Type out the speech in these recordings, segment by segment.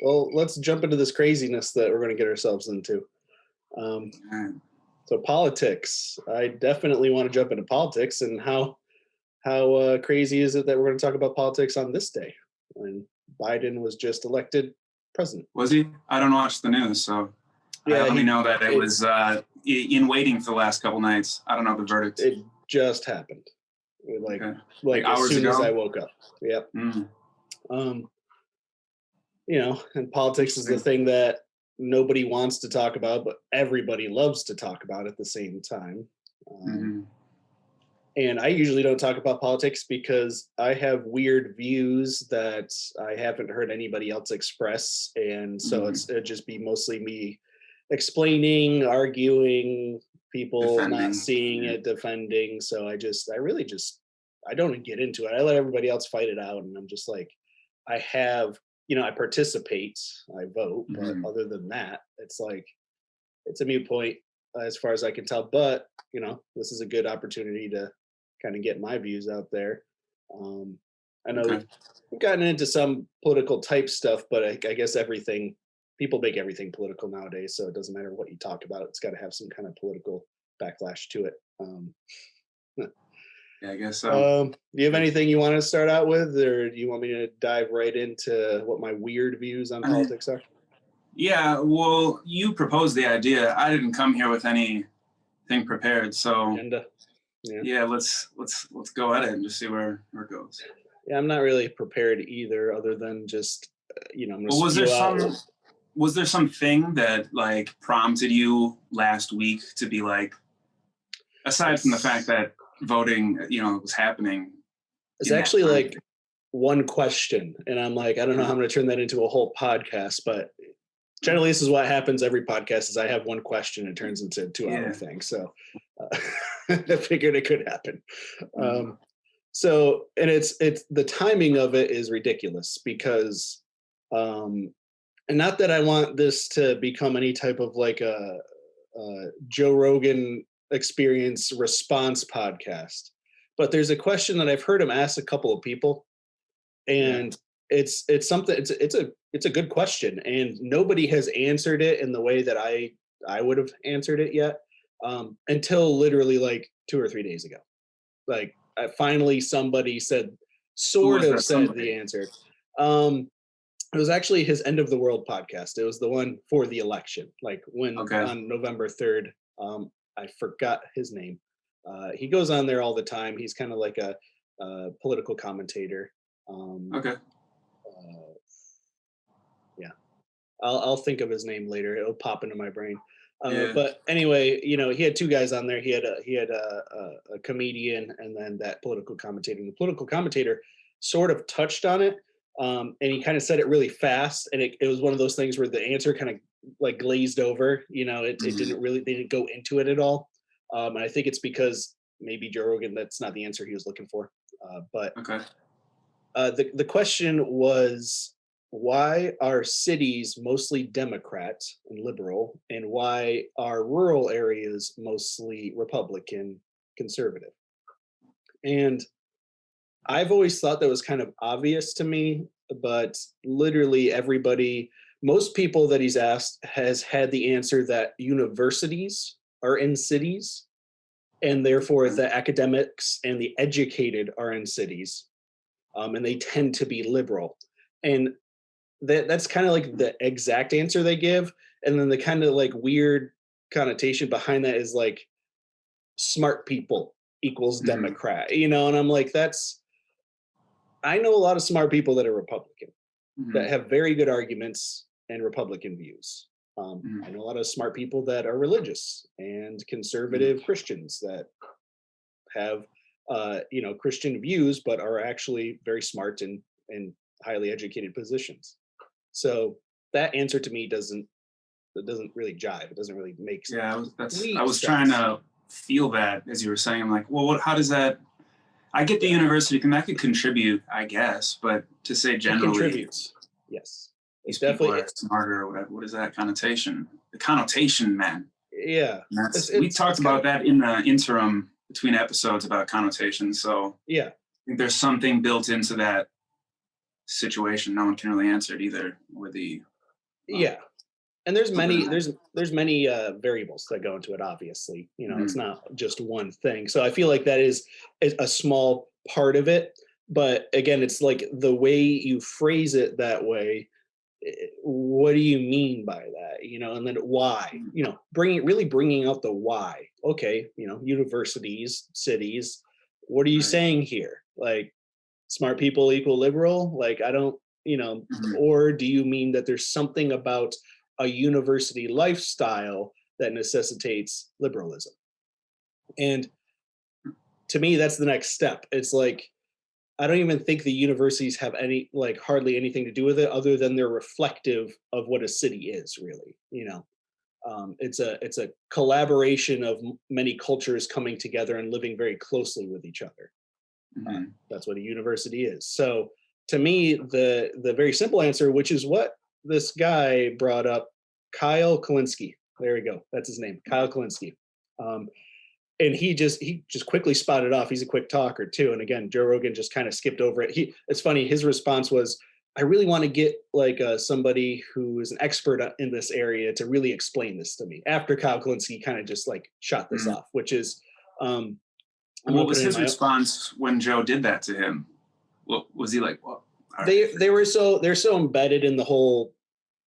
Well, let's jump into this craziness that we're going to get ourselves into. So politics. I definitely want to jump into politics, and how crazy is it that we're going to talk about politics on this day when Biden was just elected president? Was he? I don't watch the news, so I only know that it was in waiting for the last couple nights. I don't know the verdict. It just happened, like hours as soon ago? as I woke up. Yep. And politics is the thing that nobody wants to talk about, but everybody loves to talk about at the same time. And I usually don't talk about politics because I have weird views that I haven't heard anybody else express. And so it'd just be mostly me explaining, arguing, people not seeing it, defending. So I don't get into it. I let everybody else fight it out. And I'm just like, I participate, I vote, but other than that, it's like, it's a moot point as far as I can tell. But, this is a good opportunity to kind of get my views out there. I know we've gotten into some political type stuff, but I guess people make everything political nowadays. So it doesn't matter what you talk about. It's got to have some kind of political backlash to it. Yeah, I guess so. Do you have anything you want to start out with, or do you want me to dive right into what my weird views on politics are? Yeah, well, you proposed the idea. I didn't come here with anything prepared, so agenda. Yeah, let's go at it and just see where it goes. Yeah, I'm not really prepared either, other than just I'm gonna was there something that like prompted you last week to be like, aside from the fact that voting, was happening? It's actually like one question, and I'm like, I don't know how I'm going to turn that into a whole podcast, but generally this is what happens every podcast: is I have one question, it turns into a 2-hour thing. So I figured it could happen. So, and it's the timing of it is ridiculous because, and not that I want this to become any type of like a Joe Rogan experience response podcast, but there's a question that I've heard him ask a couple of people, and it's something, it's a good question, and nobody has answered it in the way that I would have answered it yet, until literally like 2 or 3 days ago. Like finally somebody said the answer. It was actually his End of the World podcast. It was the one for the election, like when on November 3rd. I forgot his name. He goes on there all the time. He's kind of like a political commentator. I'll think of his name later. It'll pop into my brain. But anyway, he had 2 guys on there. He had a comedian and then that political commentator. And the political commentator sort of touched on it, and he kind of said it really fast. And it was one of those things where the answer kind of like glazed over. It they didn't go into it at all. And I think it's because maybe Joe Rogan, that's not the answer he was looking for. The question was, why are cities mostly Democrat and liberal, and why are rural areas mostly Republican conservative? And I've always thought that was kind of obvious to me, but literally most people that he's asked has had the answer that universities are in cities, and therefore the academics and the educated are in cities, and they tend to be liberal. And that's kind of like the exact answer they give. And then the kind of like weird connotation behind that is like smart people equals Democrat, and I'm like, I know a lot of smart people that are Republican that have very good arguments and Republican views. I know a lot of smart people that are religious and conservative Christians that have, Christian views, but are actually very smart and highly educated positions. So that answer to me doesn't really jive. It doesn't really make sense. I was trying to feel that as you were saying. I'm like, well, how does that? I get the university thing, that could contribute, I guess, but to say generally, it contributes. Yes, these people are smarter. What is that connotation? The connotation, man. Yeah, we talked about that in the interim between episodes about connotations. So yeah, I think there's something built into that situation. No one can really answer it either. Or the Yeah. And there's many Okay. there's many variables that go into it, obviously. It's Mhm. not just one thing. So I feel like that is a small part of it. But again, it's like the way you phrase it that way. What do you mean by that? And then why? Bringing out the why. Okay, universities, cities. What are you Right. saying here? Like, smart people equal liberal? Like, I don't. Mhm. Or do you mean that there's something about a university lifestyle that necessitates liberalism? And to me, that's the next step. It's like, I don't even think the universities have any, like, hardly anything to do with it other than they're reflective of what a city is, really. It's a collaboration of many cultures coming together and living very closely with each other. Mhm. That's what a university is. So to me, the very simple answer, which is what this guy brought up, Kyle Kalinske. There we go. That's his name, Kyle Kalinske. Um, and he just quickly spotted off. He's a quick talker too. And again, Joe Rogan just kind of skipped over it. It's funny. His response was, "I really want to get like somebody who is an expert in this area to really explain this to me." After Kyle Kalinske kind of just like shot this Mhm. off, which is, um, I'm What gonna put was it in his my. response when Joe did that to him? What was he like? Well, all right. They're so embedded in the whole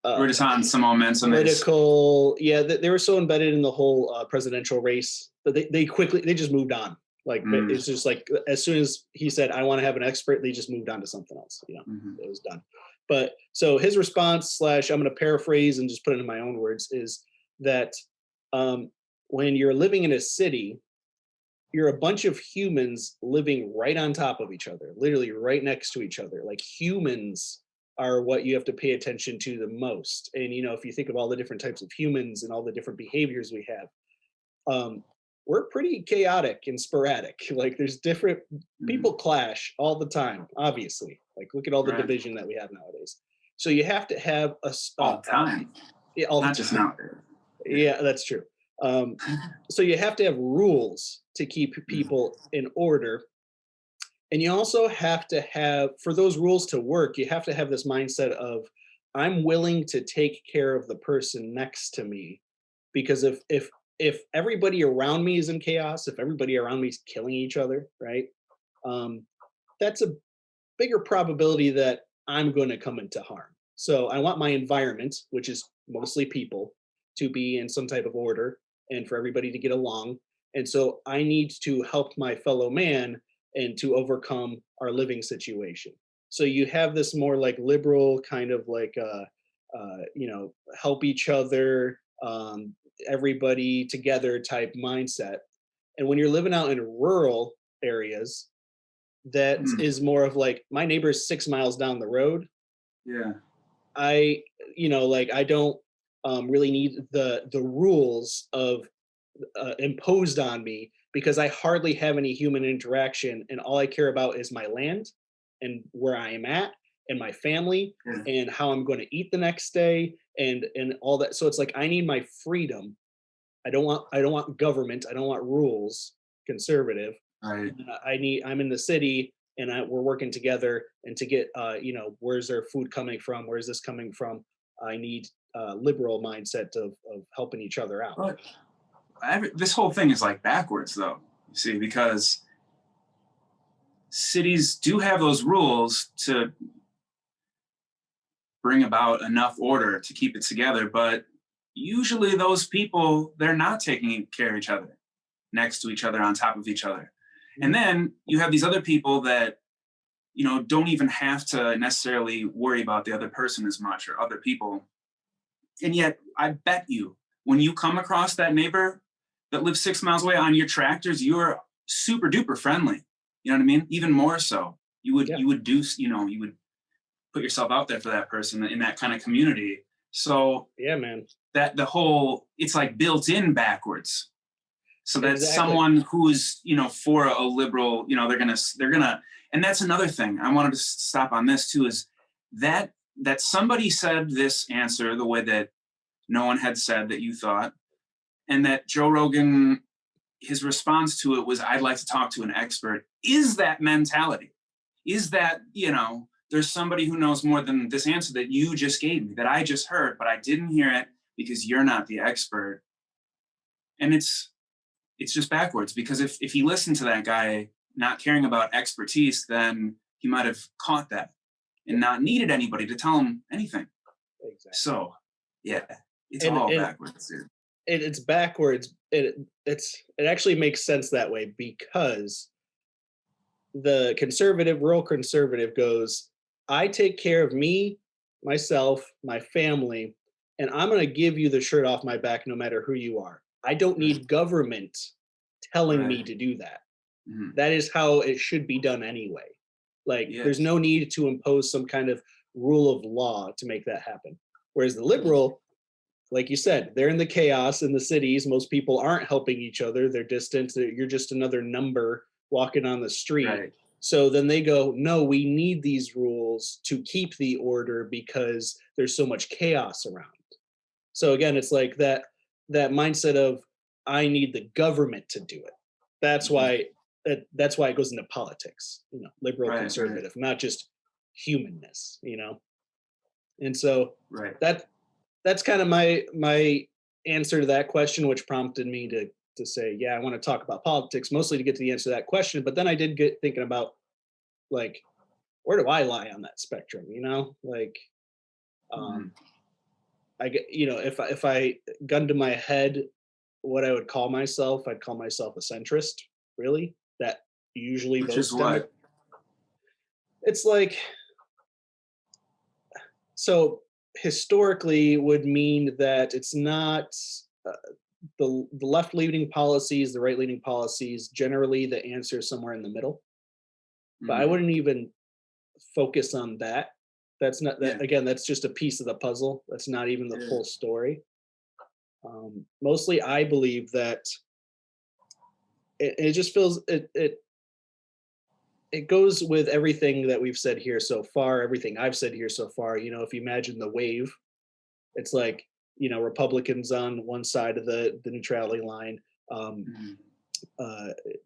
We're uh, just on some momentum. political. Yeah, they were so embedded in the whole presidential race that they just moved on. Like, Mm, it's just like as soon as he said, "I want to have an expert," they just moved on to something else. mhm. It was done. But so his response slash, I'm going to paraphrase and just put it in my own words, is that um, when you're living in a city, you're a bunch of humans living right on top of each other, literally right next to each other. Like, humans are what you have to pay attention to the most. And if you think of all the different types of humans and all the different behaviors we have, we're pretty chaotic and sporadic. Like, there's different Mhm. people clash all the time, obviously. Like, look at all the Right. division that we have nowadays. So you have to have All the time, yeah, all the not just time. nowadays. Yeah. Yeah, that's true. Um, so you have to have rules to keep Mhm. people in order. And you also have to have, for those rules to work, you have to have this mindset of, I'm willing to take care of the person next to me. Because if everybody around me is in chaos, if everybody around me is killing each other, right? Um, that's a bigger probability that I'm going to come into harm. So I want my environment, which is mostly people, to be in some type of order and for everybody to get along. And so I need to help my fellow man and to overcome our living situation. So you have this more like liberal kind of like, help each other, everybody together type mindset. And when you're living out in rural areas, that Mm, is more of like, my neighbor's 6 miles down the road. yeah. I, like, I don't really need the rules of imposed on me, because I hardly have any human interaction, and all I care about is my land and where I am at and my family Yeah. and how I'm going to eat the next day and all that. So it's like, I need my freedom. I don't want government. I don't want rules. Conservative. Right. I'm in the city, and we're working together, and to get where's their food coming from, where's this coming from. I need liberal mindset of helping each other out. But this whole thing is like backwards, though. You see, because cities do have those rules to bring about enough order to keep it together, but usually those people, they're not taking care of each other, next to each other, on top of each other. And Mhm. then you have these other people that don't even have to necessarily worry about the other person as much, or other people. And yet I bet you, when you come across that neighbor that lives 6 miles away on your tractors, you're super duper friendly. You know what I mean? Even more so, Yeah, you would put yourself out there for that person in that kind of community. So yeah, man, that it's like built in backwards, so that exactly. someone who's for a liberal, they're gonna. And that's another thing I wanted to stop on this too, is that somebody said this answer the way that no one had said that you thought, and that Joe Rogan, his response to it was, I'd like to talk to an expert. Is that mentality? Is that there's somebody who knows more than this answer that you just gave me, that I just heard, but I didn't hear it because you're not the expert. And it's just backwards, because if he listened to that guy not caring about expertise, then he might have caught that and not needed anybody to tell him anything. Exactly. So, yeah, it's And- all and- backwards, dude. It's backwards. It actually makes sense that way, because the rural conservative goes, I take care of me, myself, my family, and I'm going to give you the shirt off my back no matter who you are. I don't need government telling me to do that. Mhm. That is how it should be done anyway. Like, there's no need to impose some kind of rule of law to make that happen. Whereas the liberal, like you said, they're in the chaos in the cities. Most people aren't helping each other. They're distant. You're just another number walking on the street. Right. So then they go, no, we need these rules to keep the order because there's so much chaos around. So again, it's like that mindset of, I need the government to do it. That's why it goes into politics, liberal, conservative, not just humanness, And so that's kind of my answer to that question, which prompted me to say, yeah, I want to talk about politics, mostly to get to the answer to that question. But then I did get thinking about, like, where do I lie on that spectrum? Like, I get, if I gun to my head what I would call myself, I'd call myself a centrist. Really, that usually Which votes is what? It's like, so historically would mean that it's not the left-leaning policies, the right-leaning policies. Generally, the answer is somewhere in the middle. But I wouldn't even focus on that. That's not that. Again, that's just a piece of the puzzle. That's not even the full story. Mostly, I believe that it just feels it goes with everything that we've said here so far. Everything I've said here so far. If you imagine the wave, it's like, Republicans on one side of the neutrality line,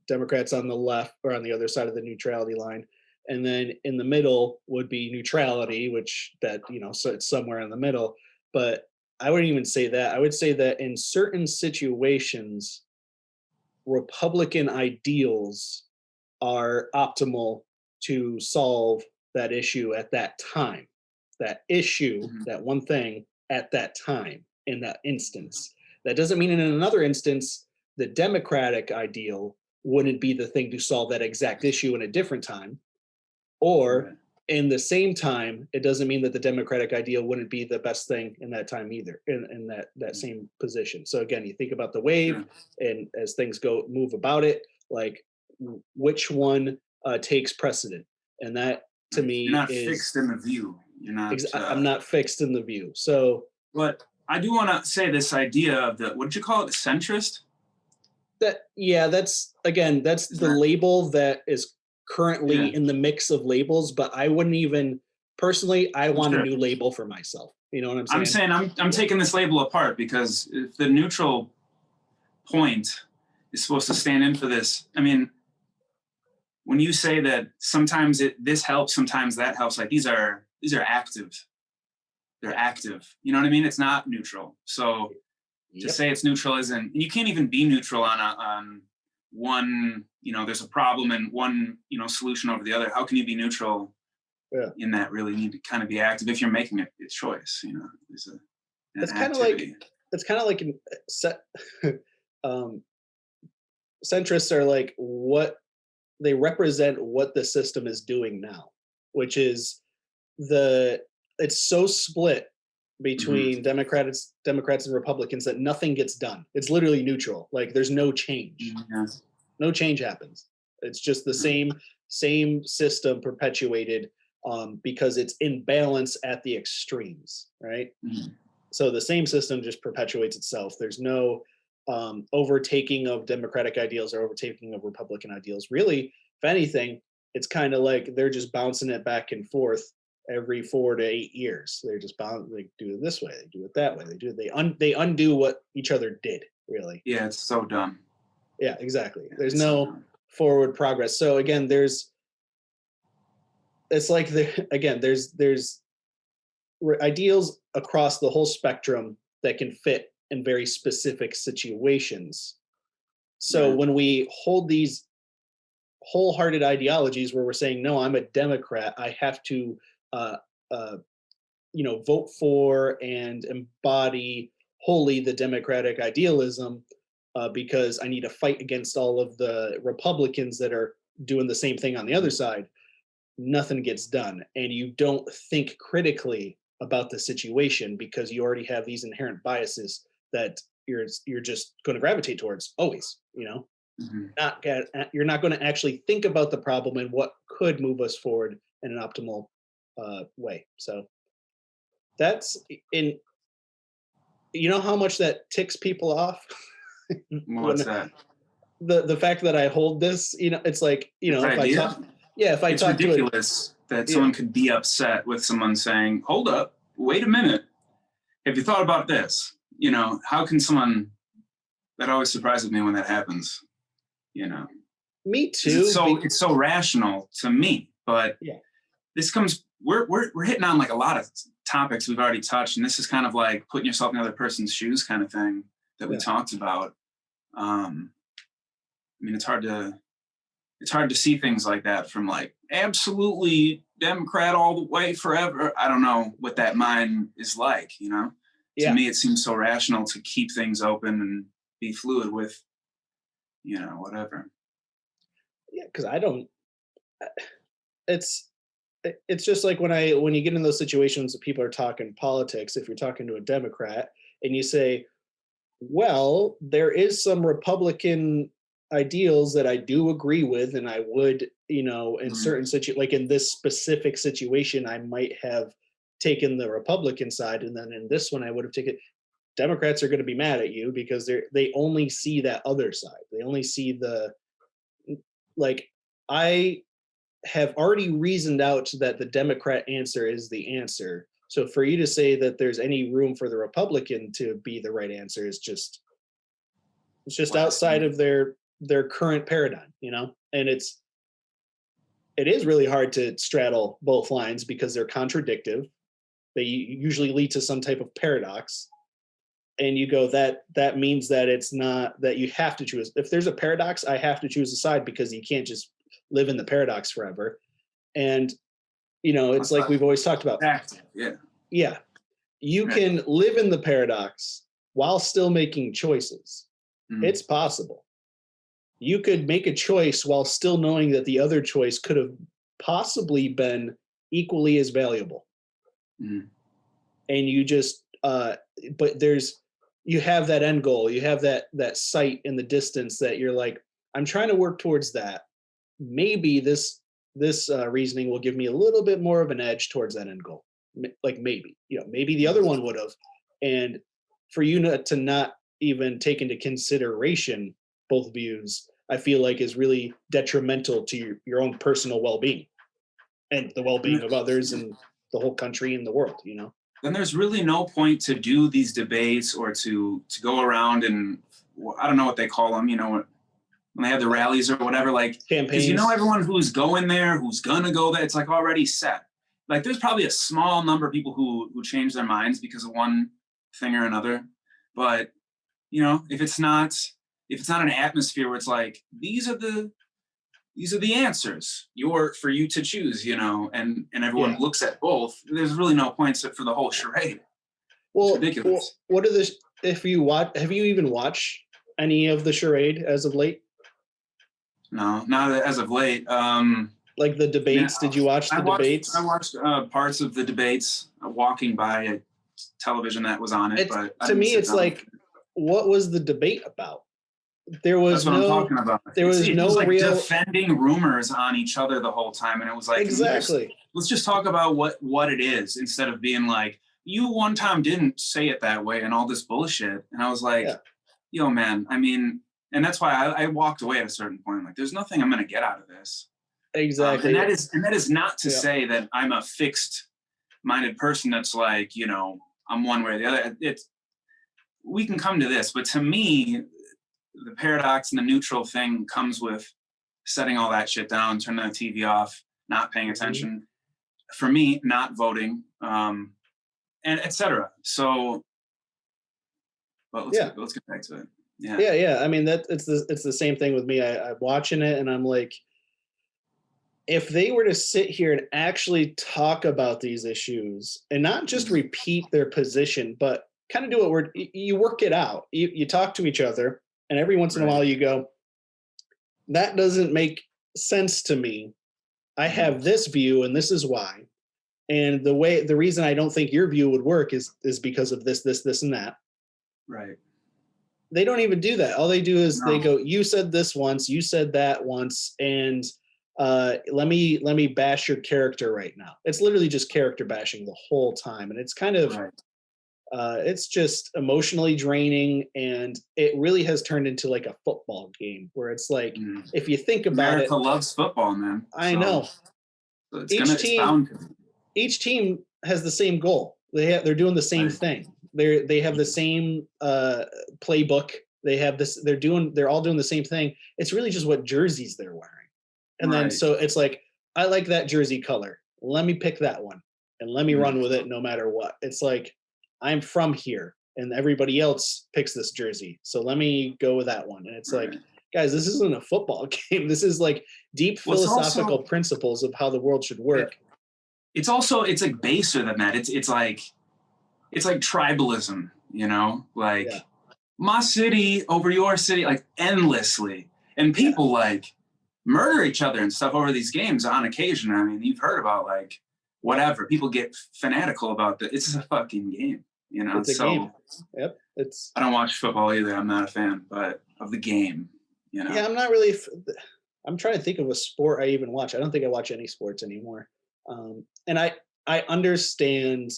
Democrats on the left or on the other side of the neutrality line, and then in the middle would be neutrality, which so it's somewhere in the middle. But I wouldn't even say that. I would say that in certain situations, Republican ideals are optimal to solve that issue at that time. That issue, that one thing at that time, in that instance. That doesn't mean in another instance, the Democratic ideal wouldn't be the thing to solve that exact issue in a different time. Or in the same time, it doesn't mean that the Democratic ideal wouldn't be the best thing in that time either, in that same position. So again, you think about the wave, and as things move about it, like, which one takes precedent? And that, to me, you're not is fixed in the view. You're not. I'm not fixed in the view. So, but I do want to say this idea of what did you call it, centrist? That's the label that is currently in the mix of labels. But I wouldn't even personally. I want a new label for myself. You know what I'm saying? I'm taking this label apart, because if the neutral point is supposed to stand in for this, I mean, when you say that sometimes this helps, sometimes that helps, like these are active. They're active. You know what I mean? It's not neutral. So to say it's neutral isn't, and you can't even be neutral on one, there's a problem and one, solution over the other. How can you be neutral in that? Really need to kind of be active if you're making a choice, there's it's kind of like centrists are like, what they represent, what the system is doing now, which is it's so split between Democrats and Republicans that nothing gets done. It's literally neutral. Like, there's no change. No change happens. It's just the same system perpetuated, because it's in balance at the extremes, right? So the same system just perpetuates itself. There's no overtaking of Democratic ideals or overtaking of Republican ideals. Really, if anything, it's kind of like they're just bouncing it back and forth every 4 to 8 years. They're just they do it this way, they do it that way, they undo what each other did. Really, it's so dumb. Yeah, exactly. There's no forward progress. So again, it's like there's ideals across the whole spectrum that can fit in very specific situations. So Right. when we hold these wholehearted ideologies where we're saying, no, I'm a Democrat, I have to uh, uh, vote for and embody wholly the democratic idealism, because I need to fight against all of the Republicans that are doing the same thing on the other side. Nothing gets done, and you don't think critically about the situation because you already have these inherent biases that you're just going to gravitate towards always. Mhm. You're not going to actually think about the problem and what could move us forward in an optimal way. So that's in how much that ticks people off What's when that? the fact that I hold this, it's like, This if I idea? talk, yeah, if I It's talk to it, ridiculous that yeah, someone could be upset with someone saying, hold up, wait a minute. Have you thought about this? How can someone, that always surprises me when that happens, you know, me because it's too. so, it's so rational to me, but Yeah, this comes, we're hitting on like a lot of topics we've already touched. And this is kind of like putting yourself in the other person's shoes kind of thing that we yeah, talked about. I mean, it's hard to see things like that from like absolutely Democrat all the way forever. I don't know what that mind is like, To yeah, me, it seems so rational to keep things open and be fluid with, whatever. yeah. Because I don't. It's it's just like when you get in those situations that people are talking politics. If you're talking to a Democrat and you say, well, there is some Republican ideals that I do agree with, and I would, in Mhm. certain like in this specific situation, I might have taken the Republican side, and then in this one, I would have taken. Democrats are going to be mad at you because they only see that other side. They only see the like. I have already reasoned out that the Democrat answer is the answer. So for you to say that there's any room for the Republican to be the right answer is just outside Blasphemy. of their current paradigm, and it is really hard to straddle both lines because they're contradictive. They usually lead to some type of paradox, and you go that means that it's not that you have to choose. If there's a paradox, I have to choose a side because you can't just live in the paradox forever. And it's That's like like we've always talked about. active. Yeah. Yeah, you Right. can live in the paradox while still making choices. Mhm. It's possible. You could make a choice while still knowing that the other choice could have possibly been equally as valuable. Mhm. And you just but you have that end goal, you have that sight in the distance that you're like, I'm trying to work towards that. Maybe this reasoning will give me a little bit more of an edge towards that end goal. Like maybe, maybe the other one would have. And for you to not even take into consideration both views, I feel like is really detrimental to your own personal well-being and the And well-being of others and the whole country and the world. then there's really no point to do these debates or to go around and I don't know what they call them, when they have the rallies or whatever, like, because Campaigns. everyone who's going there, who's gonna go there, it's like already set. Like, there's probably a small number of people who change their minds because of one thing or another, but if it's not an atmosphere where it's like these are the answers for you to choose, and everyone Yeah. looks at both, there's really no point for the whole charade. It's Well, ridiculous. what are the if you watch have you even watched any of the charade as of late? No, not as of late. Like the I mean, debates? Did you watch I the watched I debates? watched parts of the debates walking by a television that was on it, It's but I to didn't me, sit it's down. like, what was the debate about? There That's was what I'm no, talking about. there was It was no like real, defending rumors on each other the whole time, and it was like, can we just exactly. let's just talk about what it is instead of being like, you one time didn't say it that way and all this bullshit. And I was like, Yeah, yo, man, I mean, and that's why I walked away at a certain point. Like, there's nothing I'm going to get out of this. And exactly. that is not to Yeah, say that I'm a fixed minded person that's like, I'm one way or the other. We can come to this, but to me, the paradox and the neutral thing comes with setting all that shit down, turning the TV off, not paying mhm, attention. for me, not voting, and etc. So, but let's get back to it. Yeah. I mean, it's the same thing with me. I'm watching it and I'm like, if they were to sit here and actually talk about these issues and not just repeat their position, but kind of do it where you work it out. You talk to each other, and every once in a while you go, that doesn't make sense to me. I have this view and this is why. And the reason I don't think your view would work is because of this, and that. Right. They don't even do that. All they do is they go, you said this once, you said that once, and let me bash your character right now. It's literally just character bashing the whole time. And it's kind of, it's just emotionally draining. And it really has turned into like a football game where it's like, if you think about America loves football, man. I know. So each team has the same goal. They're doing the same thing. They have the same playbook. They have this. They're all doing the same thing. It's really just what jerseys they're wearing. And then so it's like, I like that jersey color. Let me pick that one and let me run with it no matter what. It's like, I'm from here and everybody else picks this jersey. So let me go with that one. And it's like, guys, this isn't a football game. This is like deep philosophical principles of how the world should work. It's like baser than that. It's like tribalism, you know, like my city over your city, like endlessly. And people like murder each other and stuff over these games on occasion. I mean, you've heard about like whatever. People get fanatical about that. It's a fucking game, you know. It's a game. Yep. I don't watch football either. I'm not a fan, but of the game, you know. Yeah, I'm not really. I'm trying to think of a sport I even watch. I don't think I watch any sports anymore. And I understand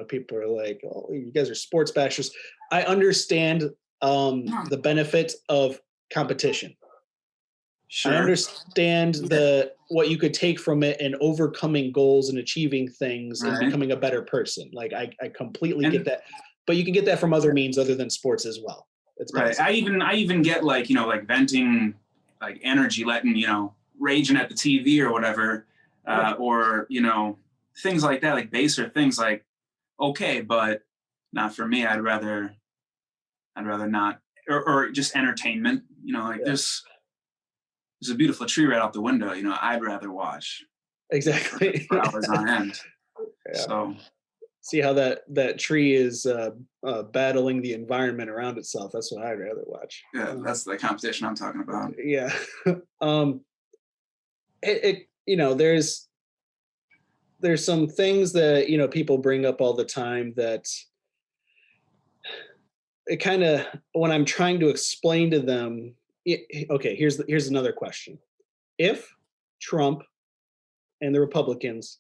people are like, oh, you guys are sports bashers. I understand the benefit of competition. Sure. I understand what you could take from it and overcoming goals and achieving things and becoming a better person. Like I completely get that, but you can get that from other means other than sports as well. It's possible. I even get like, you know, like venting like energy, letting, you know, raging at the TV or whatever, or, you know, things like that, like baser things like, okay, but not for me. I'd rather not, or just entertainment, you know, like there's a beautiful tree right out the window, you know, I'd rather watch exactly for hours on end. So see how that tree is battling the environment around itself. That's what I'd rather watch. Yeah, that's the competition I'm talking about. Yeah. It you know, there's some things that, you know, people bring up all the time that it kind of, when I'm trying to explain to them, okay, here's another question. If Trump and the Republicans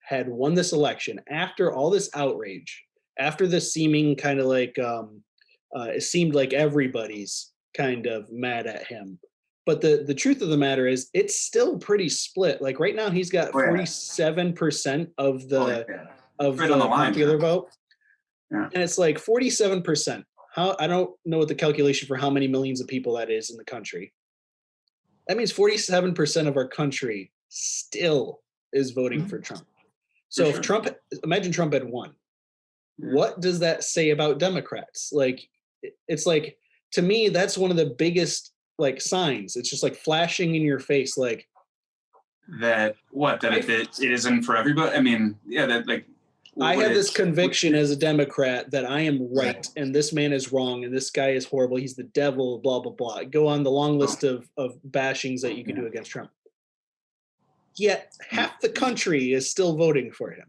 had won this election after all this outrage, after this seeming kind of like, it seemed like everybody's kind of mad at him. But the truth of the matter is it's still pretty split. Like right now he's got 47% of the popular vote. Yeah. And it's like 47%. I don't know what the calculation for how many millions of people that is in the country. That means 47% of our country still is voting for Trump. So if imagine Trump had won, what does that say about Democrats? Like, it's like, to me, that's one of the biggest like signs. It's just like flashing in your face, like that it isn't for everybody. I mean, that like, I have this conviction as a Democrat that I am right and this man is wrong and this guy is horrible. He's the devil, blah, blah, blah. Go on the long list of bashings that you can do against Trump. Yet half the country is still voting for him.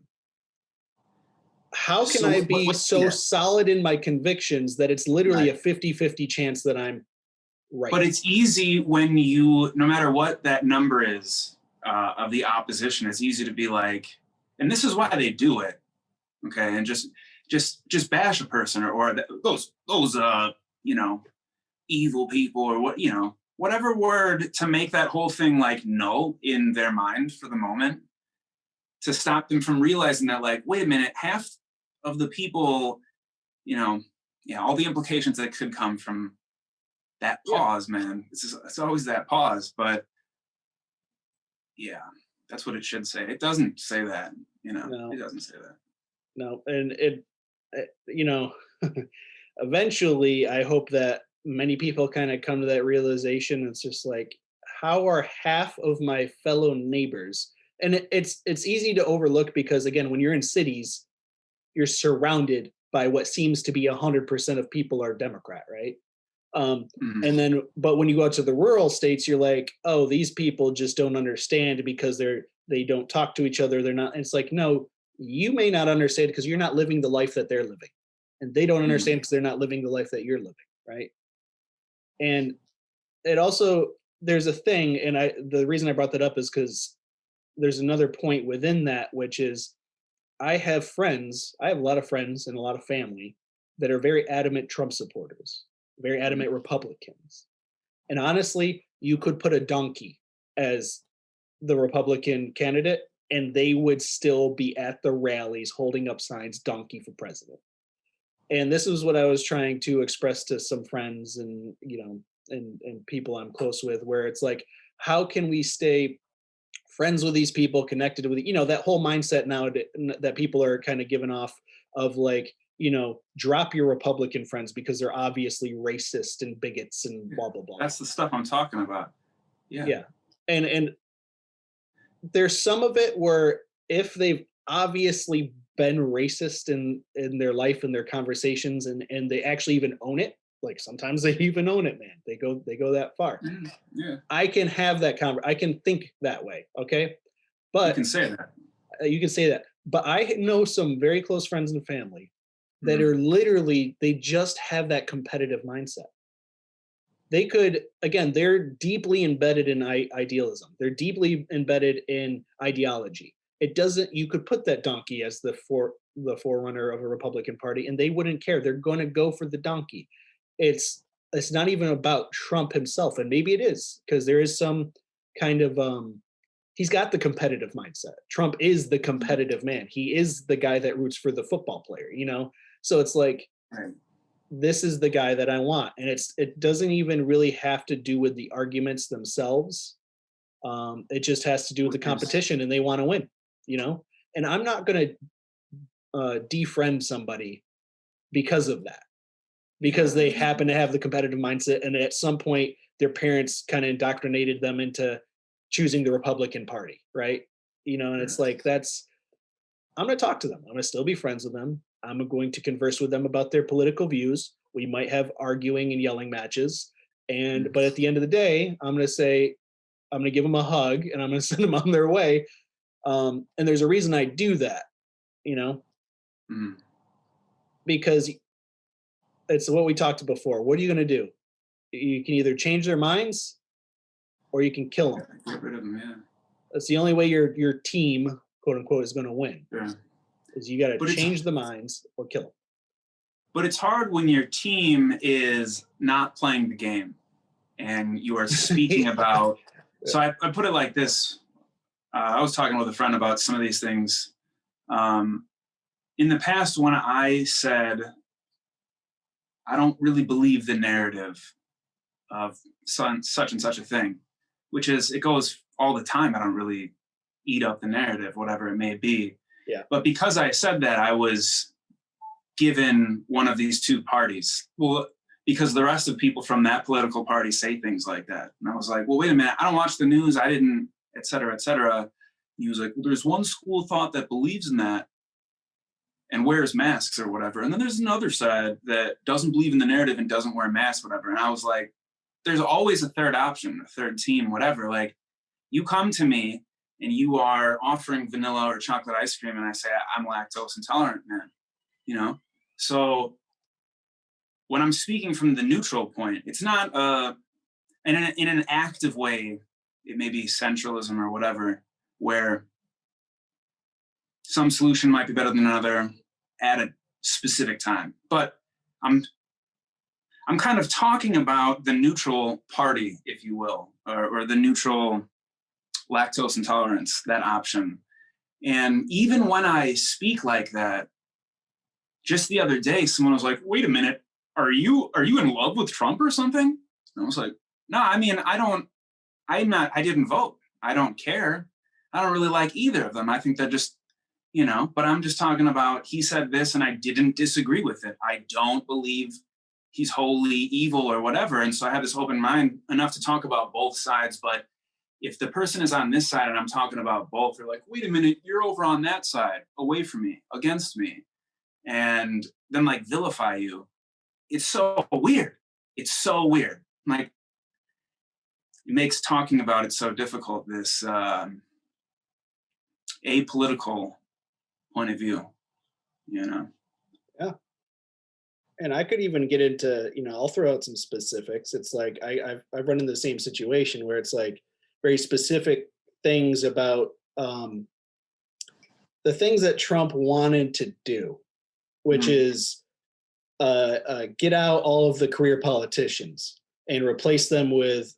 How can I be solid in my convictions that it's literally a 50-50 chance that I'm right? But it's easy when no matter what that number is of the opposition, it's easy to be like, and this is why they do it. Okay, and just bash a person or those you know, evil people or what, you know, whatever word to make that whole thing like no in their mind for the moment, to stop them from realizing that like, wait a minute, half of the people, you know, all the implications that could come from that pause, man. It's always that pause, but That's what it should say. It doesn't say that, No, it doesn't say that. no, and you know, eventually, I hope that many people kind of come to that realization. It's just like, how are half of my fellow neighbors? And it's easy to overlook because again, when you're in cities, you're surrounded by what seems to be 100% of people are Democrat, right? Mhm. And then, but when you go out to the rural states, you're like, oh, these people just don't understand because they don't talk to each other. They're not. It's like, no, you may not understand because you're not living the life that they're living, and they don't Mhm. understand because they're not living the life that you're living, right? And it also there's a thing, and the reason I brought that up is because there's another point within that, which is I have friends, I have a lot of friends and a lot of family that are very adamant Trump supporters, very adamant Republicans. And honestly, you could put a donkey as the Republican candidate and they would still be at the rallies holding up signs, donkey for president. And this is what I was trying to express to some friends and, and people I'm close with, where it's like, how can we stay friends with these people, connected with, that whole mindset now that people are kind of giving off of like, drop your Republican friends because they're obviously racist and bigots and Yeah. blah blah blah. That's the stuff I'm talking about. Yeah. Yeah, and there's some of it where if they've obviously been racist in their life and their conversations and they actually even own it, like sometimes they even own it, man. They go that far. Yeah. I can have that I can think that way, okay? You But can say that. you can say that. But I know some very close friends and family that Mhm. are literally they just have that competitive mindset. They could again, they're deeply embedded in idealism. They're deeply embedded in ideology. It doesn't you could put that donkey as the forerunner of a Republican Party and they wouldn't care. They're going to go for the donkey. It's not even about Trump himself and maybe it is because there is some kind of he's got the competitive mindset. Trump is the Mhm. competitive man. He is the guy that roots for the football player. So it's like Right. this is the guy that I want. And it doesn't even really have to do with the arguments themselves. It just has to do with Well, the competition and they want to win. And I'm not going to defriend somebody because of that, because Yeah. they happen to have the competitive mindset. And at some point, their parents kind of indoctrinated them into choosing the Republican Party, right? And Yeah. it's like, I'm going to talk to them. I'm going to still be friends with them. I'm going to converse with them about their political views. We might have arguing and yelling matches. But Mhm. at the end of the day, I'm going to give them a hug and I'm going to send them on their way. And there's a reason I do that, you know, Mhm. because it's what we talked before. What are you going to do? You can either change their minds or you can kill them. Get rid of them. Yeah. That's the only way your team, quote unquote, is going to win. Yeah. Is you got to But it's change the minds or kill them. but it's hard when your team is not playing the game and you are speaking about. So I put it like this. I was talking with a friend about some of these things. Um, in the past, when I said I don't really believe the narrative of such and such a thing, which is it goes all the time. I don't really eat up the narrative, whatever it may be. Yeah. But because I said that, I was given one of these two parties. Well, because the rest of people from that political party say things like that. And I was like, well, wait a minute, I don't watch the news. I didn't, et cetera, et cetera. He was like, well, there's one school of thought that believes in that and wears masks or whatever. And then there's another side that doesn't believe in the narrative and doesn't wear masks, whatever. And I was like, there's always a third option, a third team, whatever. Like you come to me and you are offering vanilla or chocolate ice cream and I say, I'm lactose intolerant, man, you know? So when I'm speaking from the neutral point, it's not in an active way. It may be centralism or whatever, where some solution might be better than another at a specific time. But I'm I'm kind of talking about the neutral party, if you will, or the neutral lactose intolerance, that option. And even when I speak like that, just the other day, someone was like, "Wait a minute, are you in love with Trump or something?" And I was like, "No, I mean, I don't. I'm not. I didn't vote. I don't care. I don't really like either of them. I think they're just, but I'm just talking about, he said this and I didn't disagree with it. I don't believe he's wholly evil or whatever. And so I have this open mind enough to talk about both sides. But if the person is on this side and I'm talking about both, they're like, wait a minute, you're over on that side, away from me, against me. And then like vilify you. It's so weird. It's so weird. Like, it makes talking about it so difficult, this apolitical point of view, Yeah. And I could even get into, I'll throw out some specifics. It's like I've run into the same situation where it's like very specific things about the things that Trump wanted to do, which is get out all of the career politicians and replace them with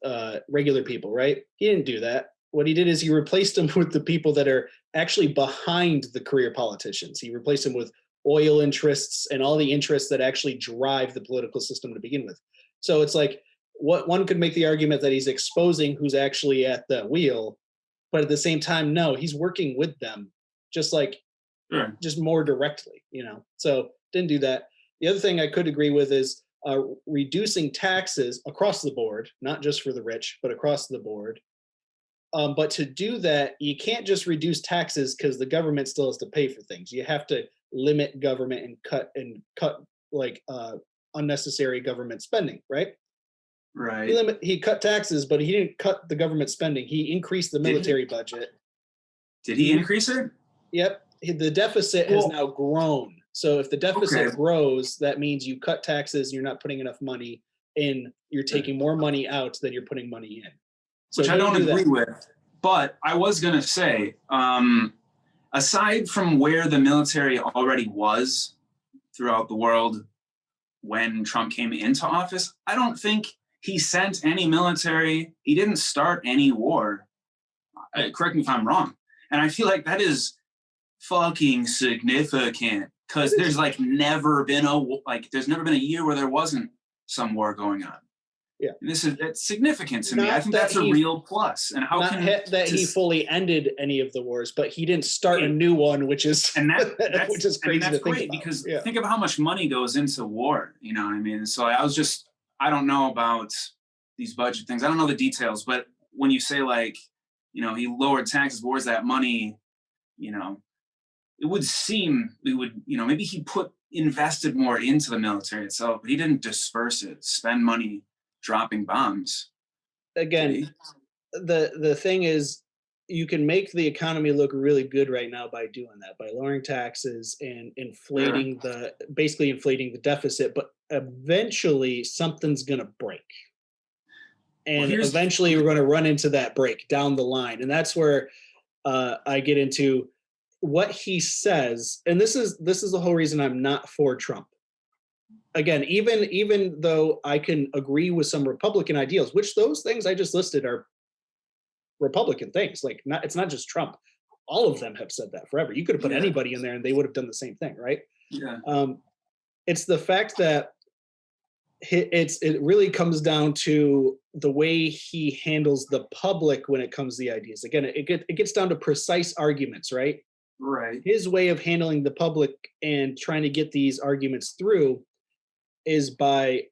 regular people, right? He didn't do that. What he did is he replaced them with the people that are actually behind the career politicians. He replaced them with oil interests and all the interests that actually drive the political system to begin with. So it's like, what one could make the argument that he's exposing who's actually at the wheel, but at the same time, no, he's working with them, just like, just more directly, So didn't do that. The other thing I could agree with is reducing taxes across the board, not just for the rich, but across the board. But to do that, you can't just reduce taxes because the government still has to pay for things. You have to limit government and cut like unnecessary government spending, right? Right. He cut taxes, but he didn't cut the government spending. He increased the military budget. Did he increase it? Yep. The deficit has now grown. So if the deficit grows, that means you cut taxes, you're not putting enough money in, you're taking more money out than you're putting money in. So which I don't agree with. But I was going to say, aside from where the military already was throughout the world when Trump came into office, I don't think he sent any military. He didn't start any war. Correct me if I'm wrong. And I feel like that is fucking significant because there's never been a year where there wasn't some war going on. Yeah, it's significant to me. I think that's a real plus. And how can he fully ended any of the wars, but he didn't start a new one, which is that's which is crazy. That's great because think of how much money goes into war. You know what I mean? So I don't know about these budget things. I don't know the details, but when you say he lowered taxes, where's that money? It would seem maybe he invested more into the military itself, but he didn't disperse it, spend money dropping bombs. Again, the thing is, you can make the economy look really good right now by doing that, by lowering taxes and inflating the deficit, but eventually something's going to break. And eventually we're going to run into that break down the line. And that's where I get into what he says. And this is the whole reason I'm not for Trump. Again, even though I can agree with some Republican ideals, which those things I just listed are Republican things, it's not just Trump. All of them have said that forever. You could have put anybody in there and they would have done the same thing, right? Yeah. It's the fact that it really comes down to the way he handles the public when it comes to the ideas. Again, it gets down to precise arguments, right? Right. His way of handling the public and trying to get these arguments through is by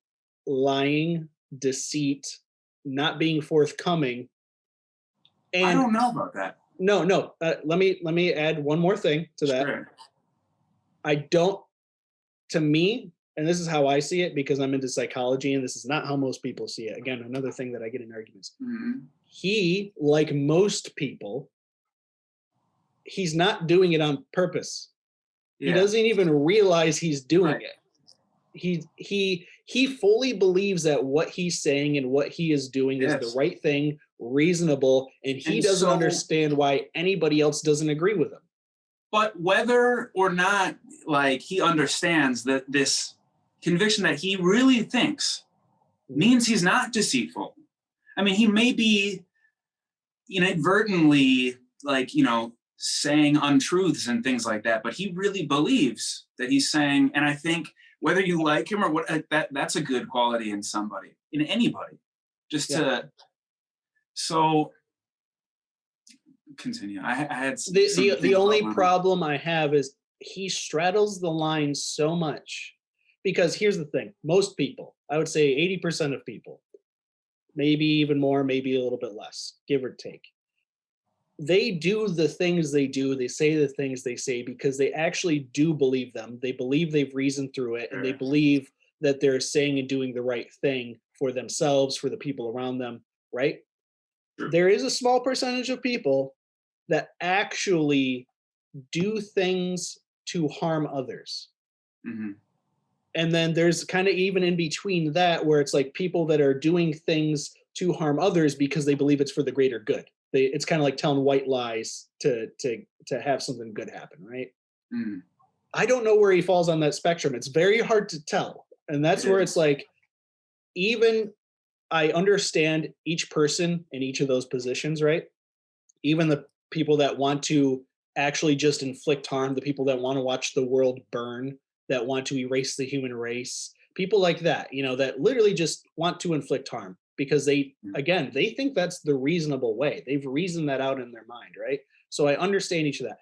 lying, deceit, not being forthcoming. And I don't know about that. No. Let me add one more thing to that. To me, and this is how I see it because I'm into psychology, and this is not how most people see it. Again, another thing that I get in arguments. Mm-hmm. He, like most people, he's not doing it on purpose. Yeah. He doesn't even realize he's doing it. He fully believes that what he's saying and what he is doing is the right thing, reasonable, and he doesn't understand why anybody else doesn't agree with him. But whether or not he understands that this conviction that he really thinks means he's not deceitful. I mean, he may be inadvertently saying untruths and things like that, but he really believes that he's saying, and I think whether you like him or what, that's a good quality in somebody, in anybody. So continue. I had some The things the only going on. problem I have is he straddles the line so much, because here's the thing: most people, I would say 80% of people, maybe even more, maybe a little bit less, give or take, they do the things they do, they say the things they say because they actually do believe them. They believe they've reasoned through it, and they Sure. believe that they're saying and doing the right thing for themselves, for the people around them, right? Sure. There is a small percentage of people that actually do things to harm others. Hmm. And then there's kind of even in between that where it's like people that are doing things to harm others because they believe it's for the greater good. It's kind of like telling white lies to have something good happen, right? Mm. I don't know where he falls on that spectrum. It's very hard to tell. And that's It where it's is. like, even I understand each person in each of those positions, right? Even the people that want to actually just inflict harm, the people that want to watch the world burn, that want to erase the human race, people like that, that literally just want to inflict harm because they, Mm. again, they think that's the reasonable way. They've reasoned that out in their mind, right? So I understand each of that.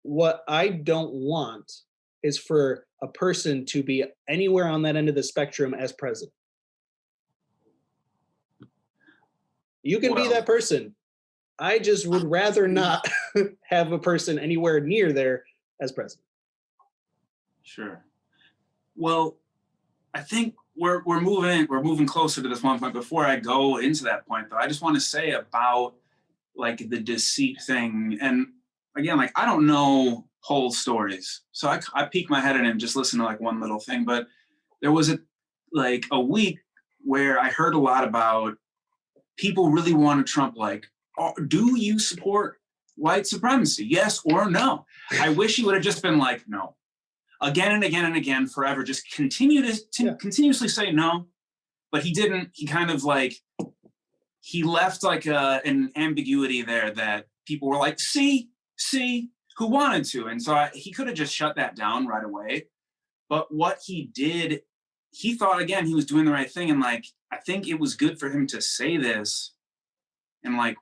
What I don't want is for a person to be anywhere on that end of the spectrum as president. You can be Well, that person. I just would rather not have a person anywhere near there as president. sure. Well, I think we're moving closer to this one point. Before I go into that point, though, I just want to say about like the deceit thing. And again, like I don't know whole stories, so I peek my head in and just listen to like one little thing. But there was a week where I heard a lot about people really wanted Trump. Like, do you support white supremacy? Yes or no? I wish he would have just been like, no, again and again and again, forever. Just continue to Yeah. continuously say no. But he didn't. He kind of like he left like an ambiguity there that people were like, see, who wanted to. And so he could have just shut that down right away. But what he did, he thought, again, he was doing the right thing. And like, I think it was good for him to say this. And like,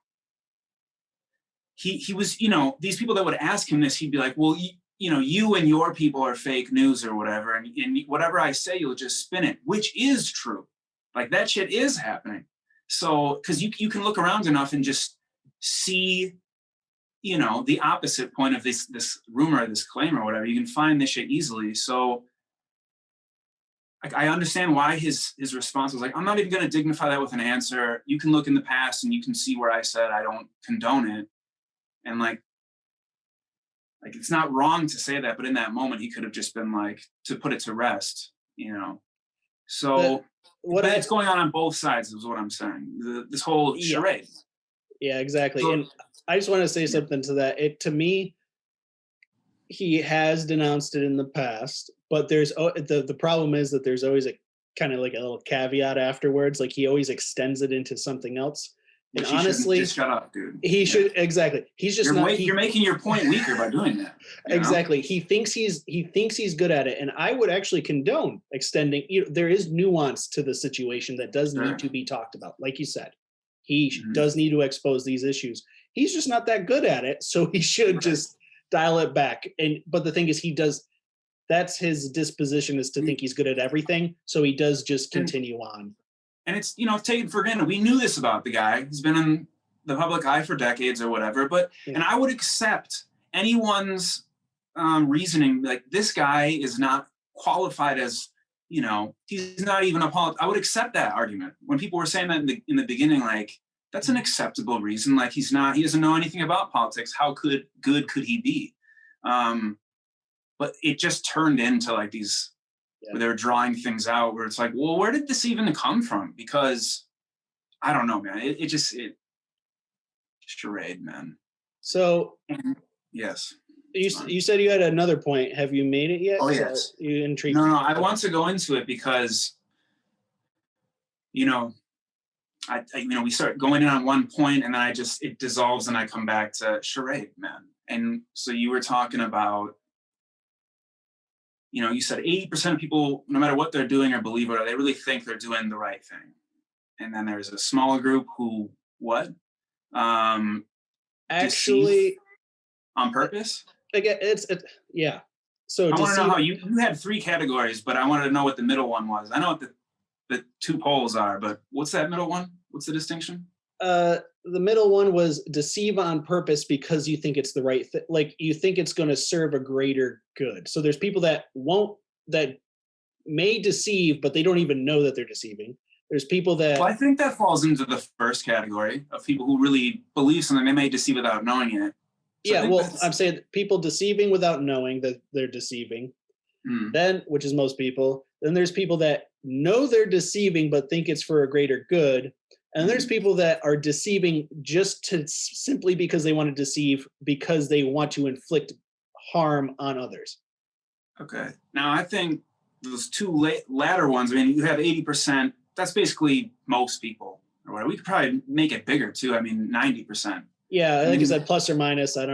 he was, these people that would ask him this, he'd be like, well, you and your people are fake news or whatever. And whatever I say, you'll just spin it, which is true. Like that shit is happening. So, because you can look around enough and just see, the opposite point of this rumor, this claim or whatever. You can find this shit easily. So, like, I understand why his response was like, I'm not even going to dignify that with an answer. You can look in the past and you can see where I said I don't condone it. And like it's not wrong to say that, but in that moment, he could have just been like, to put it to rest, So, but it's going on both sides, is what I'm saying. This whole charade. Yeah, exactly. So, and I just want to say something to that. To me, he has denounced it in the past, but the problem is that there's always a kind of like a little caveat afterwards. Like he always extends it into something else. And honestly, just shut up, dude. He should exactly. He's just you're making your point weaker by doing that. Exactly. He thinks he's good at it, and I would actually condone extending. There is nuance to the situation that does need to be talked about. Like you said, he does need to expose these issues. He's just not that good at it, so he should just dial it back. But the thing is, he does. That's his disposition, is to think he's good at everything. So he does just continue on. And it's taken for granted. We knew this about the guy. He's been in the public eye for decades or whatever. But and I would accept anyone's reasoning, like this guy is not qualified as, he's not even a politician. I would accept that argument. When people were saying that in the beginning, like that's an acceptable reason. Like he doesn't know anything about politics. How good could he be? But it just turned into like these. Where they're drawing things out where it's like, well, where did this even come from? Because I don't know, man. It charade, man. So yes. You said you had another point. Have you made it yet? Oh, yes. You intrigued No, me. I want to go into it because, we start going in on one point and then it dissolves and I come back to charade, man. And so you were talking about, you said 80% of people, no matter what they're doing or believe it, they really think they're doing the right thing. And then there's a smaller group who, what? Actually, on purpose? again, it's yeah. So I want to know deceive. how you had 3 categories, but I wanted to know what the middle one was. I know what the 2 poles are, but what's that middle one? What's the distinction? The middle one was deceive on purpose because you think it's the right thing. Like you think it's going to serve a greater good. So there's people that may deceive, but they don't even know that they're deceiving. There's people that. Well, I think that falls into the first category of people who really believe something they may deceive without knowing it. So yeah, well, I'm saying people deceiving without knowing that they're deceiving. Then, which is most people. Then there's people that know they're deceiving but think it's for a greater good. And there's people that are deceiving just to simply because they want to deceive because they want to inflict harm on others. Okay. Now, I think those 2 latter ones, I mean, you have 80%. That's basically most people. Or whatever. We could probably make it bigger, too. I mean, 90%. Yeah, like I said, plus or minus. It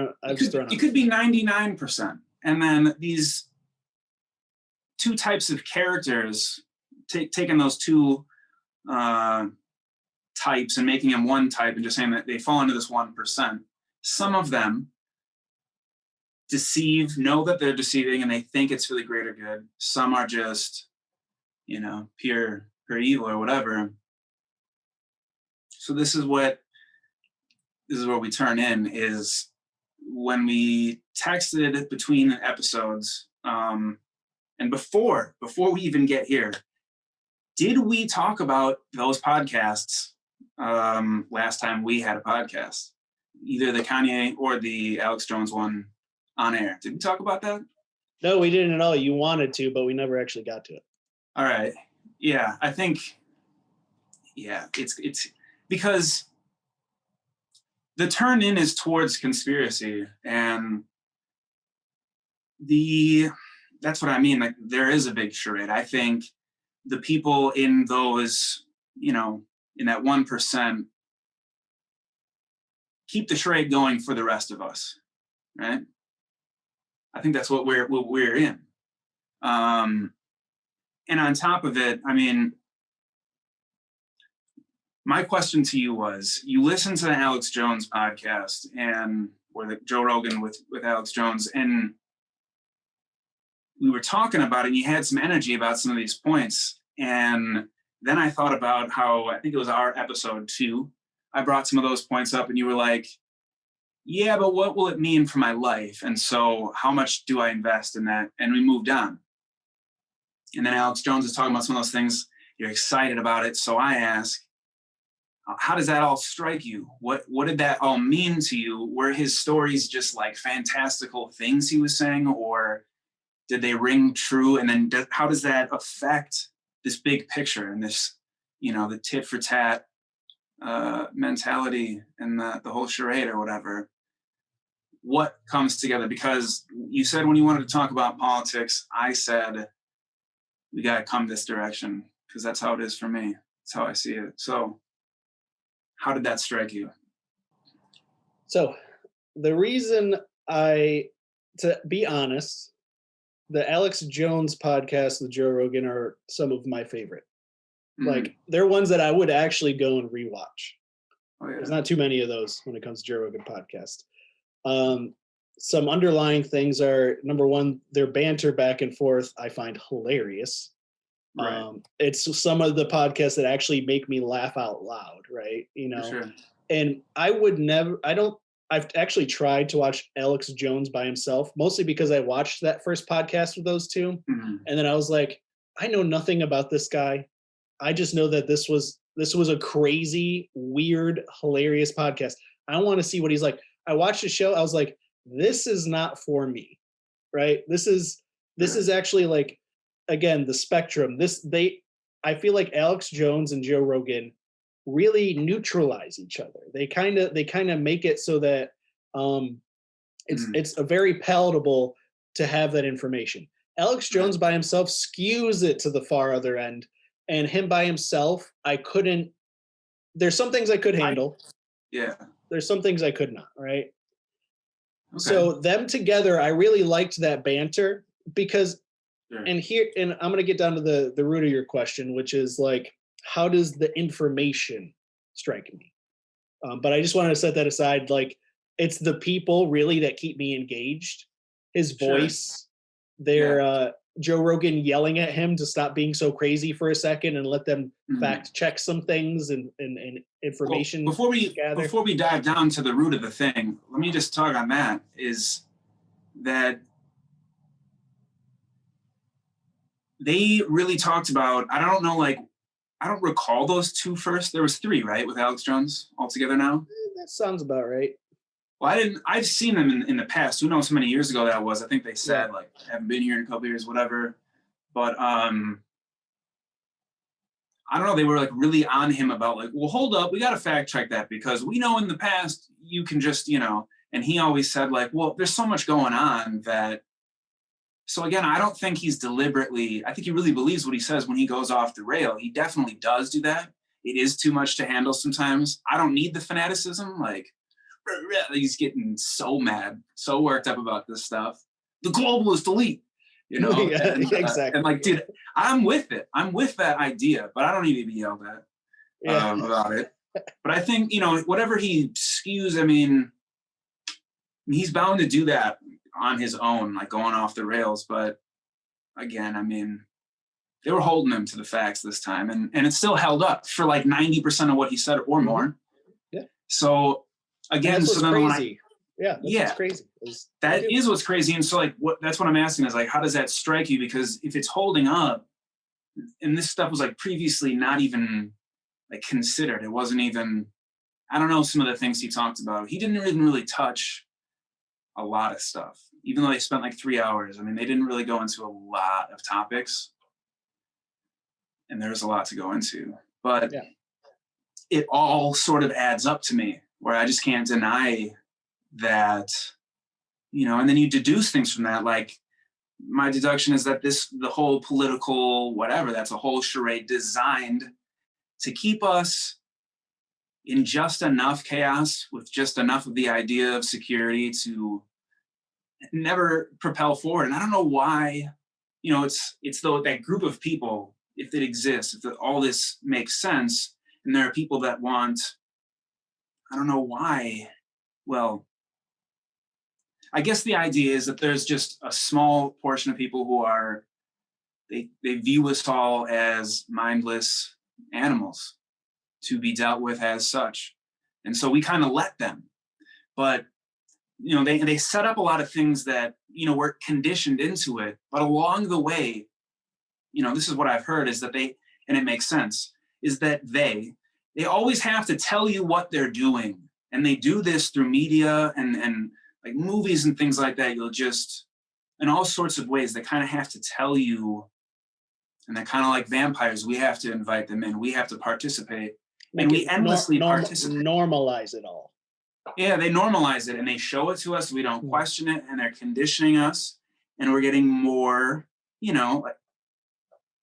could be 99%. And then these 2 types of characters, taking those 2 types and making them one type and just saying that they fall into this 1%. Some of them deceive, know that they're deceiving, and they think it's for the greater good. Some are just, pure evil or whatever. So this is where we turn in, is when we texted between episodes, and before we even get here, did we talk about those podcasts last time we had a podcast? Either the Kanye or the Alex Jones one on air. Did we talk about that? No, we didn't at all. You wanted to, but we never actually got to it. All right. Yeah, I think, it's because the turn in is towards conspiracy, and that's what I mean. Like, there is a big charade. I think the people in those, in that 1%, keep the charade going for the rest of us, right? I think that's what we're in. And on top of it, I mean, my question to you was, you listened to the Alex Jones podcast or the Joe Rogan with Alex Jones, and we were talking about it, and you had some energy about some of these points. And then I thought about how, I think it was our episode 2, I brought some of those points up, and you were like, yeah, but what will it mean for my life? And so how much do I invest in that? And we moved on. And then Alex Jones is talking about some of those things. You're excited about it. So I ask, how does that all strike you? What did that all mean to you? Were his stories just like fantastical things he was saying, or did they ring true? And then how does that affect this big picture and this, the tit for tat mentality and the whole charade or whatever? What comes together? Because you said when you wanted to talk about politics, I said, we got to come this direction, because that's how it is for me. That's how I see it. So how did that strike you? So the reason to be honest, the Alex Jones podcast, the Joe Rogan, are some of my favorite. Like, they're ones that I would actually go and rewatch. Oh, yeah. There's not too many of those when it comes to Joe Rogan podcast. Some underlying things are, number one, their banter back and forth I find hilarious. Right. It's some of the podcasts that actually make me laugh out loud, right? For sure. And I've actually tried to watch Alex Jones by himself, mostly because I watched that first podcast with those 2. And then I was like, I know nothing about this guy. I just know that this was a crazy, weird, hilarious podcast. I want to see what he's like. I watched the show. I was like, this is not for me, right? This is actually, like, again, the spectrum. I feel like Alex Jones and Joe Rogan really neutralize each other. They kind of make it so that it's a very palatable to have that information. Alex Jones by himself skews it to the far other end, and him by himself, there's some things I could handle. There's some things I could not, right? Okay. So them together, I really liked that banter because, and I'm going to get down to the root of your question, which is like, how does the information strike me? But I just wanted to set that aside. Like, it's the people really that keep me engaged. His Sure. voice, their Joe Rogan yelling at him to stop being so crazy for a second and let them Mhm. fact check some things and Well, information before we gather. before we dive down to the root of the thing, let me just talk on that. Is that they really talked about? I don't know, like I don't recall those two first. There was three, right, with Alex Jones altogether now. That sounds about right. Well, I didn't. I've seen them in the past. Who knows how many years ago that was? I think they Yeah. said like haven't been here in a couple years, whatever. But I don't know. They were like really on him about like, well, hold up, we got to fact check that because we know in the past you can just, you know. And he always said like, well, there's so much going on that. So again, I don't think he's deliberately. I think he really believes what he says when he goes off the rail. He definitely does do that. It is too much to handle sometimes. I don't need the fanaticism. Like he's getting so mad, so worked up about this stuff. The globalist elite, you know, Yeah, exactly. and like, dude, I'm with it. I'm with that idea, but I don't need to be yelled at Yeah. about it. But I think, you know, whatever he skews, I mean, he's bound to do that on his own, like going off the rails. But again, I mean, they were holding him to the facts this time, and it still held up for like 90% of what he said or more. Yeah. So And again, that's so what's then crazy. That's yeah, what's crazy. that is what's crazy. And so like that's what I'm asking is like, how does that strike you? Because if it's holding up, and this stuff was like previously not even like considered, it wasn't even, I don't know, some of the things he talked about. He didn't even really touch a lot of stuff, even though they spent like 3 hours. I mean, they didn't really go into a lot of topics, and there's a lot to go into, but Yeah. it all sort of adds up to me where I just can't deny that, you know, and then you deduce things from that. Like my deduction is that the whole political, whatever, that's a whole charade designed to keep us in just enough chaos with just enough of the idea of security to never propel forward. And I don't know why, you know, it's though that group of people, if it exists, if all this makes sense, and there are people that want, I don't know why. Well, I guess the idea is that there's just a small portion of people who are they view us all as mindless animals to be dealt with as such. And so we kind of let them. But you know, they set up a lot of things that, you know, we're conditioned into it. But along the way, you know, this is what I've heard is that and it makes sense, is that they always have to tell you what they're doing. And they do this through media and like movies and things like that. You'll just, in all sorts of ways, they kind of have to tell you, and they're kind of like vampires. We have to invite them in. We have to participate. And we endlessly participate. Normalize it all. Yeah, they normalize it and they show it to us. We don't question it, and they're conditioning us, and we're getting more, you know, like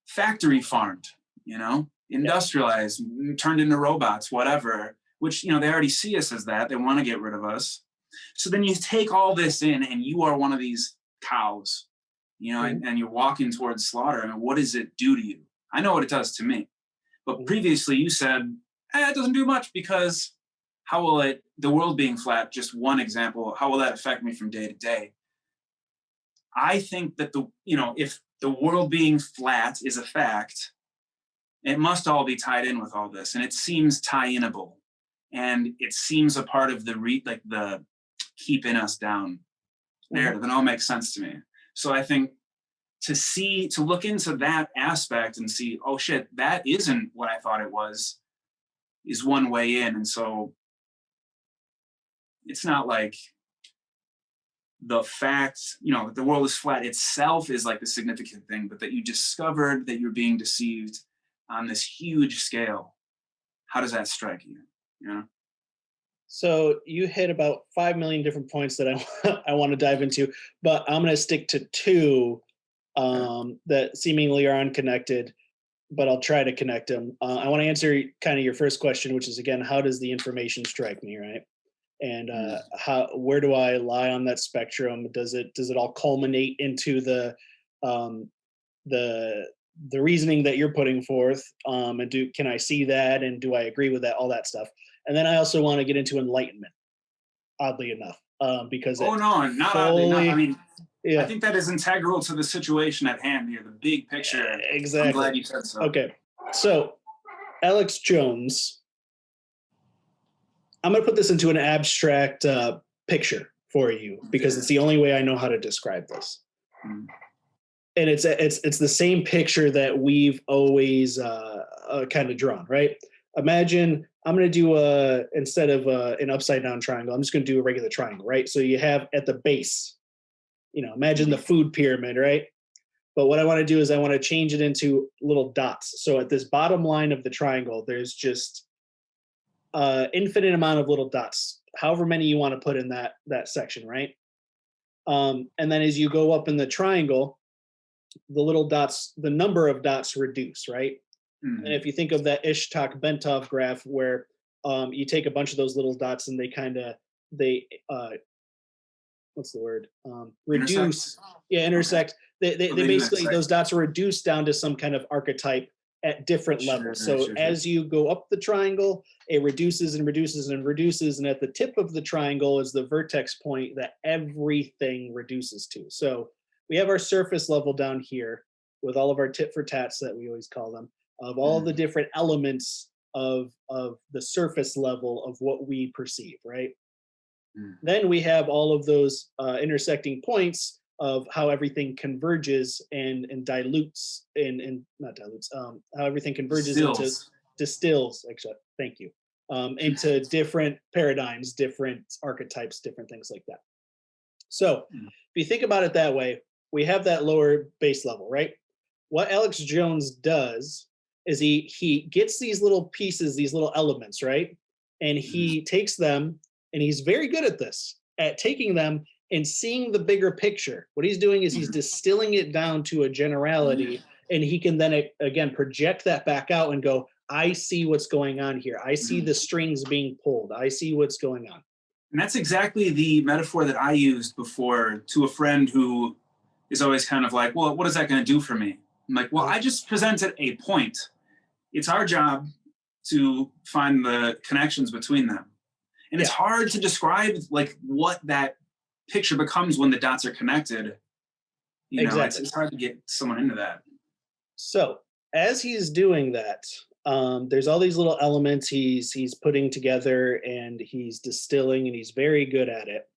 factory farmed, you know, industrialized, turned into robots, whatever, which, you know, they already see us as that. They want to get rid of us. So then you take all this in and you are one of these cows, you know, and you're walking towards slaughter. And what does it do to you? I know what it does to me. But previously you said, it doesn't do much because how will it, the world being flat, just one example, how will that affect me from day to day? I think that you know, if the world being flat is a fact, it must all be tied in with all this. And it seems tie-inable. And it seems a part of the keeping us down narrative. And all makes sense to me. So I think to look into that aspect and see, oh shit, that isn't what I thought it was, is one way in. And so it's not like the fact, you know, that the world is flat itself is like the significant thing, but that you discovered that you're being deceived on this huge scale. How does that strike you? You know? So you hit about 5 million different points that I want to dive into, but I'm going to stick to two that seemingly are unconnected, but I'll try to connect them. I want to answer kind of your first question, which is, again, how does the information strike me, right? And where do I lie on that spectrum? Does it all culminate into the reasoning that you're putting forth? And can I see that? And do I agree with that? All that stuff. And then I also want to get into enlightenment. oddly enough, because Oh it no, not oddly enough. I fully, mean, I yeah, think that is integral to the situation at hand here, the big picture. I'm exactly. glad you said so. Okay, so Alex Jones, I'm going to put this into an abstract picture for you because it's the only way I know how to describe this. Mm. And it's the same picture that we've always kind of drawn, right? Imagine I'm going to do instead of an upside down triangle, I'm just going to do a regular triangle, right? So you have at the base, imagine the food pyramid, right? But what I want to do is I want to change it into little dots. So at this bottom line of the triangle, there's just infinite amount of little dots, however many you want to put in that section, right? And then as you go up in the triangle, the little dots, the number of dots reduce, right? Mm-hmm. And if you think of that Ishtok-Bentov graph where you take a bunch of those little dots and they what's the word? Reduce. Intersect? Yeah, intersect. Okay. They basically, those dots are reduced down to some kind of archetype at different levels. So as you go up the triangle, it reduces and reduces and reduces. And at the tip of the triangle is the vertex point that everything reduces to. So we have our surface level down here with all of our tit for tats that we always call them, of all the different elements of the surface level of what we perceive, right? Then we have all of those intersecting points of how everything converges and dilutes and not dilutes, how everything converges into distills, actually, thank you, into different paradigms, different archetypes, different things like that. So if you think about it that way, we have that lower base level, right? What Alex Jones does is he gets these little pieces, these little elements, right? And he takes them, and he's very good at this, at taking them and seeing the bigger picture. What he's doing is he's distilling it down to a generality, and he can then again project that back out and go, I see what's going on here. I see the strings being pulled. I see what's going on. And that's exactly the metaphor that I used before to a friend who is always kind of like, well, what is that going to do for me? I'm like, well, I just presented a point. It's our job to find the connections between them. And it's hard to describe like what that picture becomes when the dots are connected. It's hard to get someone into that. So as he's doing that, there's all these little elements he's putting together, and he's distilling, and he's very good at it.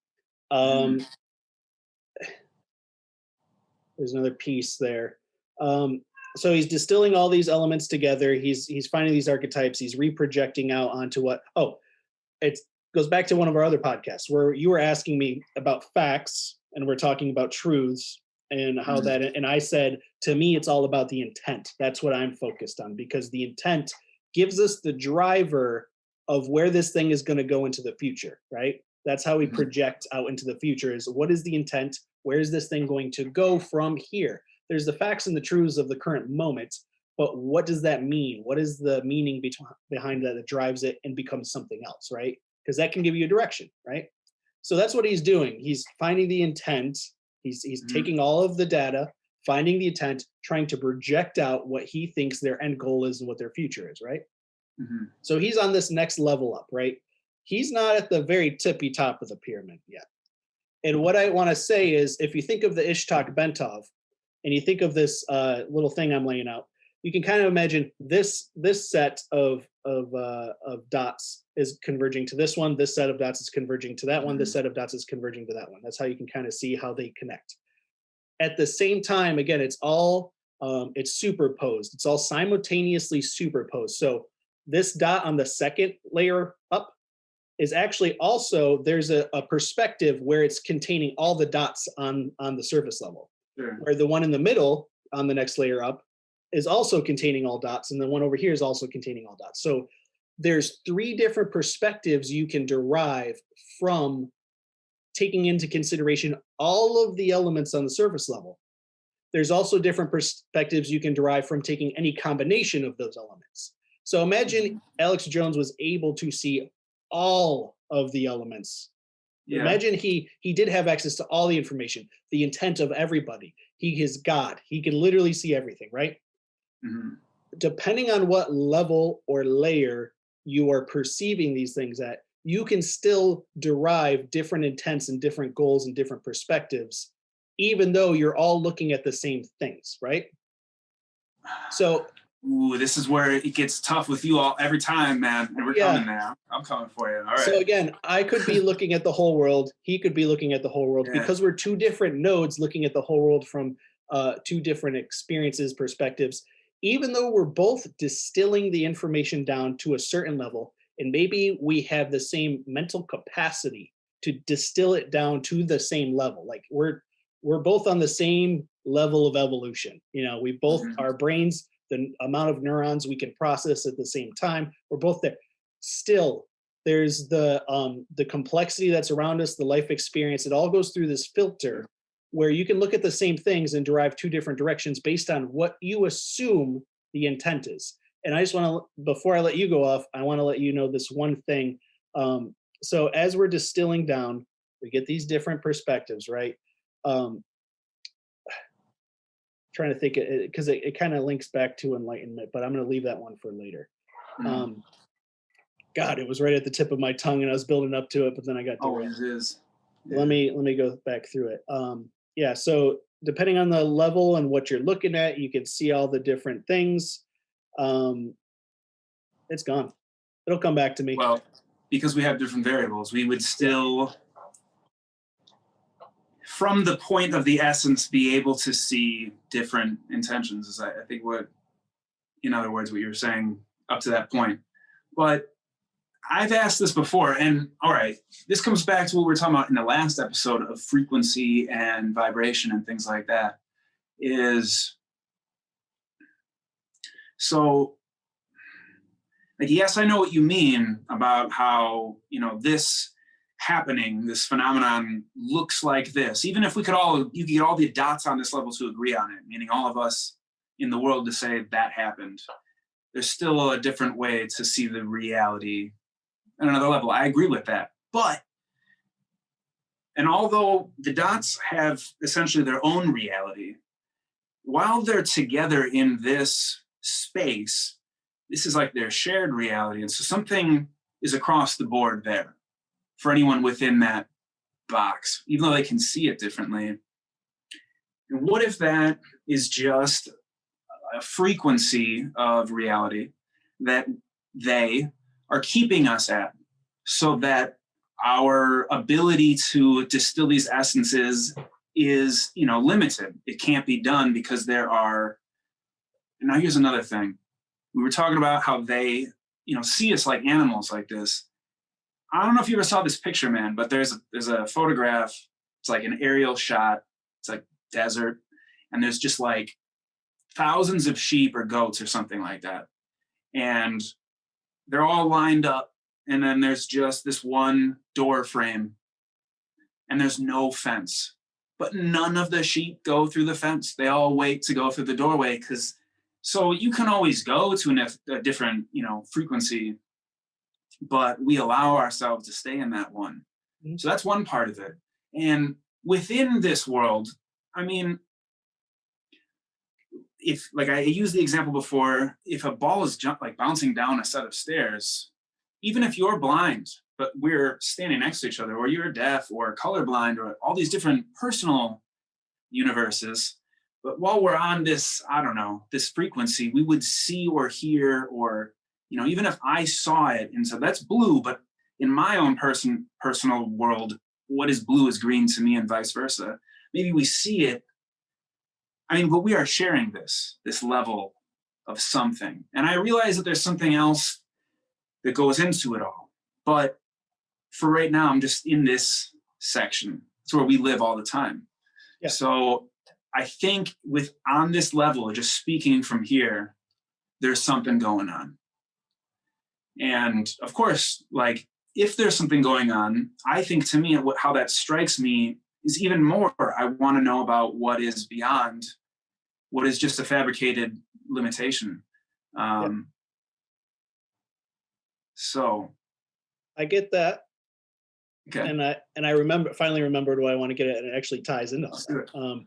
There's another piece there. So he's distilling all these elements together. He's finding these archetypes. He's reprojecting out onto what? Oh, it goes back to one of our other podcasts where you were asking me about facts, and we're talking about truths and how that. And I said, to me, it's all about the intent. That's what I'm focused on, because the intent gives us the driver of where this thing is going to go into the future, right? That's how we project out into the future, is what is the intent? Where is this thing going to go from here? There's the facts and the truths of the current moment, but what does that mean? What is the meaning behind that drives it and becomes something else, right? Because that can give you a direction, right? So that's what he's doing. He's finding the intent. He's taking all of the data, finding the intent, trying to project out what he thinks their end goal is and what their future is, right? So he's on this next level up, right? He's not at the very tippy top of the pyramid yet. And what I want to say is, if you think of the Ishtok-Bentov, and you think of this little thing I'm laying out, you can kind of imagine this set of dots is converging to this one. This set of dots is converging to that one. This set of dots is converging to that one. That's how you can kind of see how they connect. At the same time, again, it's all it's superposed. It's all simultaneously superposed. So this dot on the second layer up is actually also, there's a perspective where it's containing all the dots on the surface level. Sure. Where the one in the middle on the next layer up is also containing all dots, and the one over here is also containing all dots. So there's 3 different perspectives you can derive from taking into consideration all of the elements on the surface level. There's also different perspectives you can derive from taking any combination of those elements. So imagine Alex Jones was able to see all of the elements. Yeah. Imagine he did have access to all the information, the intent of everybody. He is God. He can literally see everything, right? Depending on what level or layer you are perceiving these things at, you can still derive different intents and different goals and different perspectives, even though you're all looking at the same things, right? So, ooh, this is where it gets tough with you all every time, man. And we're coming there. I'm coming for you. All right. So again, I could be looking at the whole world. He could be looking at the whole world, because we're two different nodes looking at the whole world from two different experiences, perspectives. Even though we're both distilling the information down to a certain level, and maybe we have the same mental capacity to distill it down to the same level. Like we're both on the same level of evolution. We both, our brains, the amount of neurons we can process at the same time, we're both there. Still, there's the complexity that's around us, the life experience. It all goes through this filter where you can look at the same things and derive two different directions based on what you assume the intent is. And I just want to, before I let you go off, I want to let you know this one thing. So as we're distilling down, we get these different perspectives, right? Trying to think, because it kind of links back to enlightenment, but I'm going to leave that one for later. God, it was right at the tip of my tongue, and I was building up to it, but then I got derailed. Always is. Yeah. Let me go back through it. So depending on the level and what you're looking at, you can see all the different things. It's gone. It'll come back to me. Well, because we have different variables, we would still, from the point of the essence, be able to see different intentions, is I think what, in other words, what you were saying up to that point. But I've asked this before, and all right, this comes back to what we were talking about in the last episode of frequency and vibration and things like that, is, so, like, yes, I know what you mean about how, this happening, this phenomenon looks like this. Even if you get all the dots on this level to agree on it, meaning all of us in the world to say that happened, there's still a different way to see the reality at another level. I agree with that. And although the dots have essentially their own reality, while they're together in this space, this is like their shared reality. And so something is across the board there for anyone within that box, even though they can see it differently. And what if that is just a frequency of reality that they are keeping us at, so that our ability to distill these essences is, limited. It can't be done because there are, and now here's another thing. We were talking about how they, see us like animals like this. I don't know if you ever saw this picture, man, but there's a photograph. It's like an aerial shot. It's like desert. And there's just like thousands of sheep or goats or something like that. And they're all lined up. And then there's just this one door frame. And there's no fence. But none of the sheep go through the fence. They all wait to go through the doorway, so you can always go to a different, frequency, but we allow ourselves to stay in that one. Mm-hmm. So that's one part of it. And within this world, I mean, if, like I used the example before, if a ball is bouncing down a set of stairs, even if you're blind, but we're standing next to each other, or you're deaf or colorblind, or all these different personal universes, but while we're on this, this frequency, we would see or hear, or, even if I saw it and said, that's blue, but in my own personal world, what is blue is green to me, and vice versa. Maybe we see it. But we are sharing this level of something. And I realize that there's something else that goes into it all. But for right now, I'm just in this section. It's where we live all the time. Yeah. So I think on this level, just speaking from here, there's something going on. And of course, like, if there's something going on, I think, to me, how that strikes me is even more, I want to know about what is beyond what is just a fabricated limitation. So I get that. Okay. And I finally remembered what I want to get at, and it actually ties into that.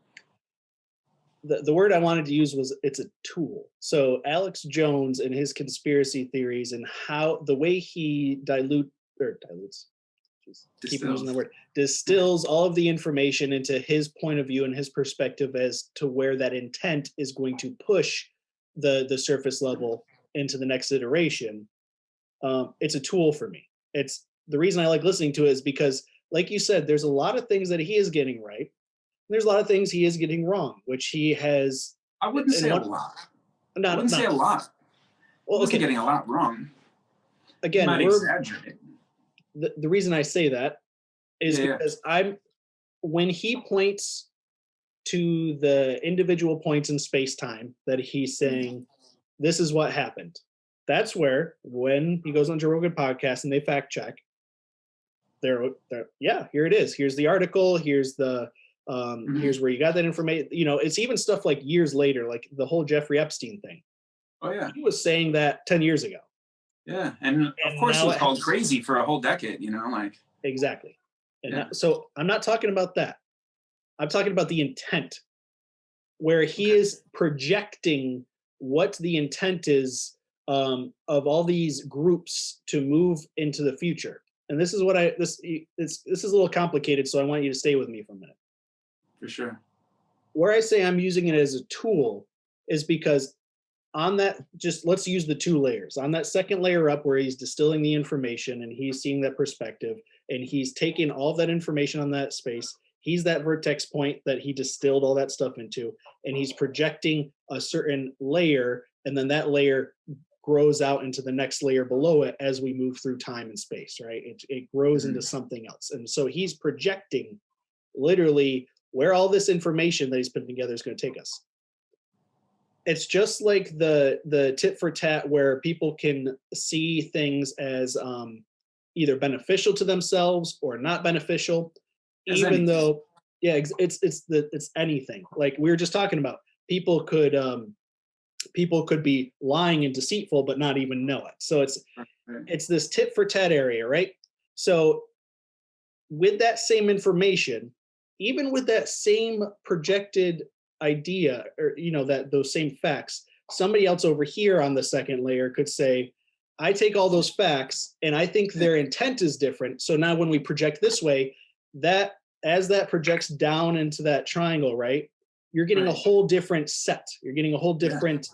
The word I wanted to use was, it's a tool. So Alex Jones and his conspiracy theories, and how the way he or dilutes, just keep using the Distills. word, distills all of the information into his point of view and his perspective as to where that intent is going to push the surface level into the next iteration. It's a tool for me. It's the reason I like listening to it is because, like you said, there's a lot of things that he is getting right. There's a lot of things he is getting wrong, which he has. I wouldn't And say a what? lot. I Not wouldn't say a lot. He well. wasn't Okay. getting a lot wrong. He Again, might exaggerate. the reason I say that is Yeah. because when he points to the individual points in space time that he's saying, this is what happened. That's where, when he goes on Joe Rogan podcast and they fact check, they're yeah, here it is. Here's the article. Here's the here's where you got that information. You know, it's even stuff like years later, like the whole Jeffrey Epstein thing. Oh yeah. He was saying that 10 years ago. Yeah, and of And course it now was called crazy for a whole decade. You know, like exactly. And Yeah. so I'm not talking about that. I'm talking about the intent, where he is projecting what the intent is of all these groups to move into the future. And this is what this is a little complicated, so I want you to stay with me for a minute. for sure. Where I say I'm using it as a tool is because on that, just let's use the two layers. On that second layer up, where he's distilling the information and he's seeing that perspective and he's taking all that information on that space, he's that vertex point that he distilled all that stuff into, and he's projecting a certain layer, and then that layer grows out into the next layer below it as we move through time and space, right? It grows into something else. And so he's projecting literally where all this information that he's putting together is going to take us. It's just like the tit for tat, where people can see things as either beneficial to themselves or not beneficial, As even anything. though, yeah, it's anything. Like we were just talking about, people could be lying and deceitful but not even know it. So it's this tit for tat area, right? So with that same information, even with that same projected idea, or that those same facts, somebody else over here on the second layer could say, I take all those facts and I think their intent is different. So now when we project this way, that as that projects down into that triangle, right, you're getting a whole different set. You're getting a whole different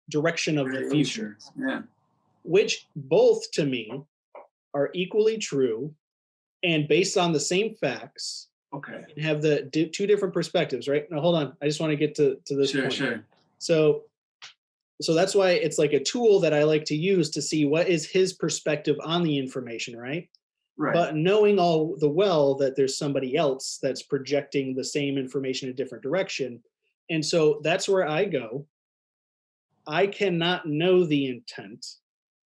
direction of the future. Yeah. Which both to me are equally true and based on the same facts. Okay. And have the two different perspectives, right? Now, hold on. I just want to get to this point. Sure. So that's why it's like a tool that I like to use to see what is his perspective on the information, right? Right. But knowing all the well that there's somebody else that's projecting the same information in a different direction. And so that's where I go. I cannot know the intent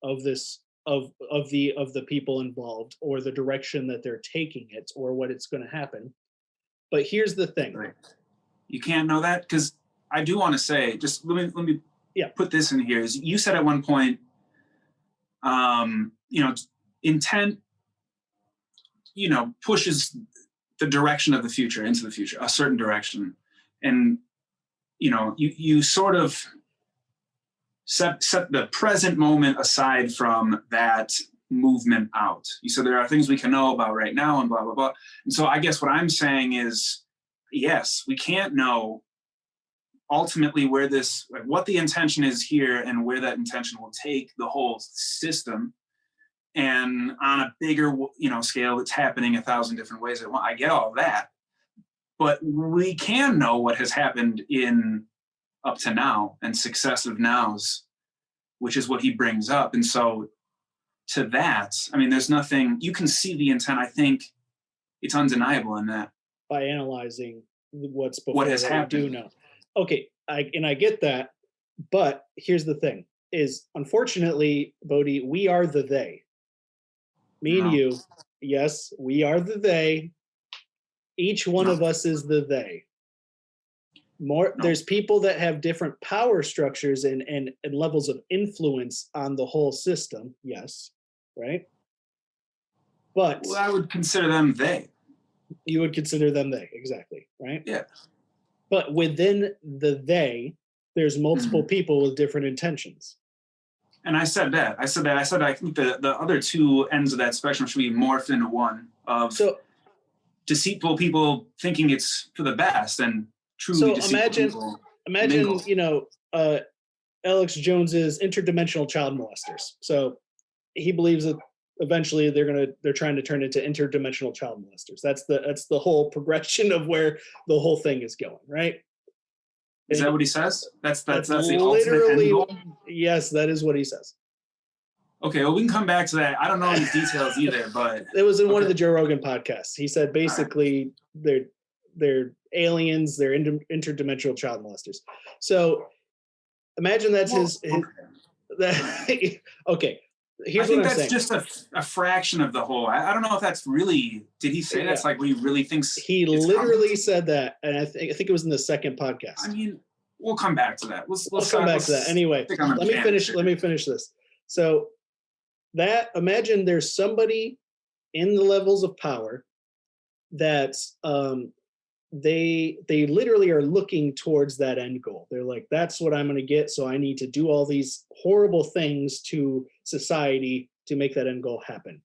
of this of the people involved, or the direction that they're taking it, or what it's going to happen. But here's the thing. Right. You can't know that, because I do want to say, just let me put this in here. Is you said at one point, intent, pushes the direction of the future into the future, a certain direction. And, you sort of set the present moment aside from that movement out. You said there are things we can know about right now and blah, blah, blah. And so I guess what I'm saying is, yes, we can't know ultimately what the intention is here and where that intention will take the whole system. And on a bigger, scale, it's happening 1,000 different ways. I get all that, but we can know what has happened in up to now and successive nows, which is what he brings up. And so to that, I mean, there's nothing, you can see the intent. I think it's undeniable in that. By analyzing what's before What has happened. We do know. Okay, I get that, but here's the thing: is unfortunately, Bodhi, we are the they. Me and you, yes, we are the they. Each one of us is the they. There's people that have different power structures and levels of influence on the whole system. Yes, right. But I would consider them they. You would consider them they, exactly, right? Yeah. But within the they, there's multiple people with different intentions. And I said I said I think the other two ends of that spectrum should be morphed into one of deceitful people thinking it's for the best and truly deceitful people. Imagine, Alex Jones's interdimensional child molesters. So he believes that eventually they're trying to turn into interdimensional child molesters. That's the whole progression of where the whole thing is going, right? Is that what he says? That's the ultimate end goal? Yes, that is what he says. Okay, well, we can come back to that. I don't know any details either, but it was in one of the Joe Rogan podcasts. He said basically they're aliens, they're interdimensional child molesters. So imagine that's okay. Here's what I'm saying. I think that's just a fraction of the whole. I don't know if that's really. Did he say that's like what he really thinks? He literally said that, and I think it was in the second podcast. I mean, we'll come back to that. Let's come back to that anyway. Let me finish this. So imagine there's somebody in the levels of power that they literally are looking towards that end goal. They're like, that's what I'm going to get, so I need to do all these horrible things to society to make that end goal happen.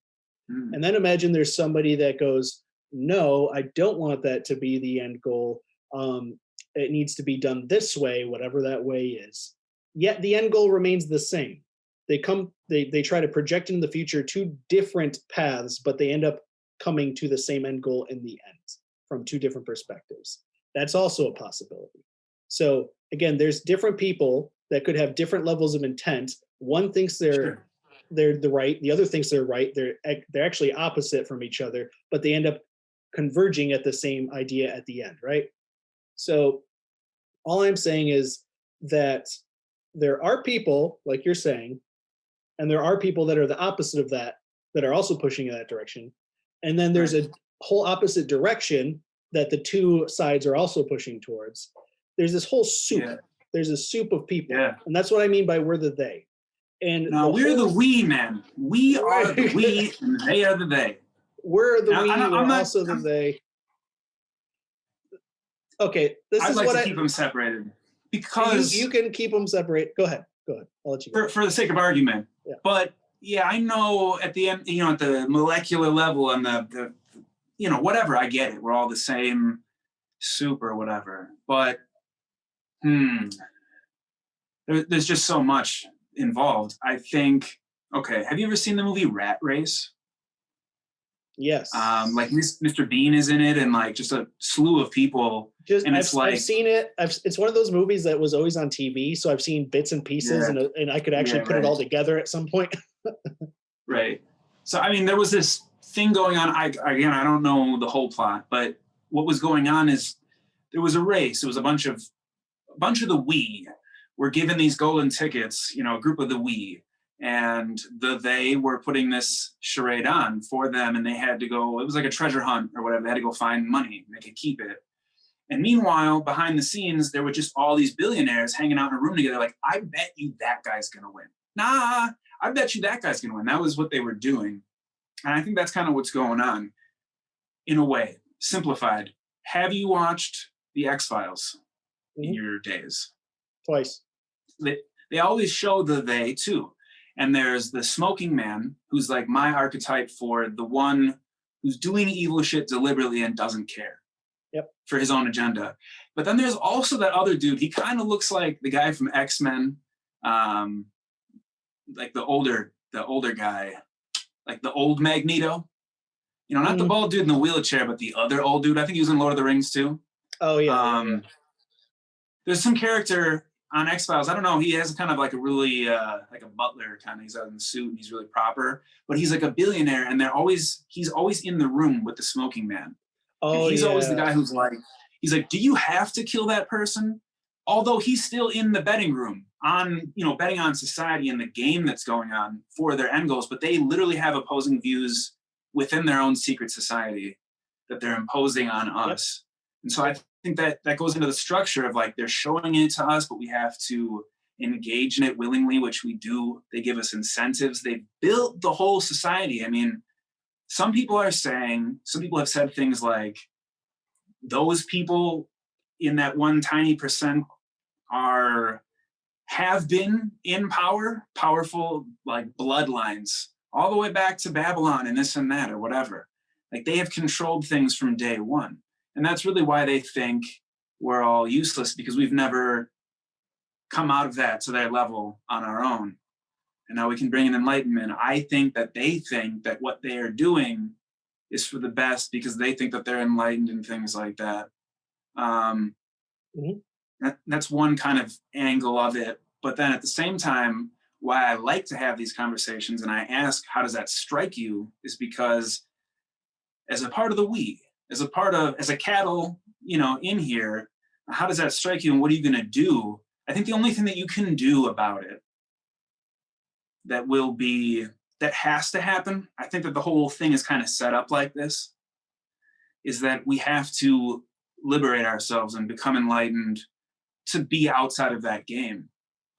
And then imagine there's somebody that goes, no, I don't want that to be the end goal. It needs to be done this way, whatever that way is. Yet the end goal remains the same. They try to project into the future two different paths, but they end up coming to the same end goal in the end from two different perspectives. That's also a possibility. So again, there's different people that could have different levels of intent. One thinks they're the right, the other thinks they're right. They're actually opposite from each other, but they end up converging at the same idea at the end, right? So all I'm saying is that there are people, like you're saying, and there are people that are the opposite of that are also pushing in that direction. And then there's a whole opposite direction that the two sides are also pushing towards. There's this whole soup. Yeah. There's a soup of people. Yeah. And that's what I mean by we're the they. And no, we're the we, man. We are the we, and they are the they. We're the we, we're also the they. Okay, I'd like to keep them separated. Because you can keep them separate. Go ahead. I'll let you go. For the sake of argument. Yeah. But yeah, I know at the end, at the molecular level and the whatever, I get it. We're all the same soup or whatever. But there's just so much involved. I think, okay, have you ever seen the movie Rat Race? Yes. Like Mr. Bean is in it, and like just a slew of people. I've seen it. It's one of those movies that was always on TV, so I've seen bits and pieces, and I could actually put it all together at some point. Right. So I mean, there was this thing going on. I don't know the whole plot, but what was going on is there was a race. It was a bunch of the we were given these golden tickets. A group of the we. And they were putting this charade on for them, and they had to go, it was like a treasure hunt or whatever. They had to go find money, and they could keep it. And meanwhile, behind the scenes, there were just all these billionaires hanging out in a room together like, I bet you that guy's going to win. Nah, I bet you that guy's going to win. That was what they were doing. And I think that's kind of what's going on, in a way, simplified. Have you watched The X-Files in your days? Twice. They always show the they, too. And there's the smoking man, who's like my archetype for the one who's doing evil shit deliberately and doesn't care for his own agenda. But then there's also that other dude. He kind of looks like the guy from X-Men, like the older guy, like the old Magneto. Not the bald dude in the wheelchair, but the other old dude. I think he was in Lord of the Rings too. Oh, yeah. There's some character on X-Files, I don't know, he has kind of like a really, like a butler kind of, he's out in the suit and he's really proper, but he's like a billionaire, and he's always in the room with the smoking man. Oh, and he's always the guy who's like, he's like, do you have to kill that person? Although he's still in the betting room on, betting on society and the game that's going on for their end goals, but they literally have opposing views within their own secret society that they're imposing on us. And so I think that goes into the structure of like, they're showing it to us, but we have to engage in it willingly, which we do. They give us incentives. They built the whole society. I mean, some people have said things like, those people in that one tiny percent are have been in power, powerful like bloodlines, all the way back to Babylon and this and that or whatever. Like they have controlled things from day one. And that's really why they think we're all useless, because we've never come out of that to their level on our own. And now we can bring in enlightenment. I think that they think that what they are doing is for the best because they think that they're enlightened and things like that. That's one kind of angle of it. But then at the same time, why I like to have these conversations and I ask, how does that strike you, is because as a part of the we, as a cattle, in here, how does that strike you and what are you going to do? I think the only thing that you can do about it that has to happen, I think that the whole thing is kind of set up like this, is that we have to liberate ourselves and become enlightened to be outside of that game.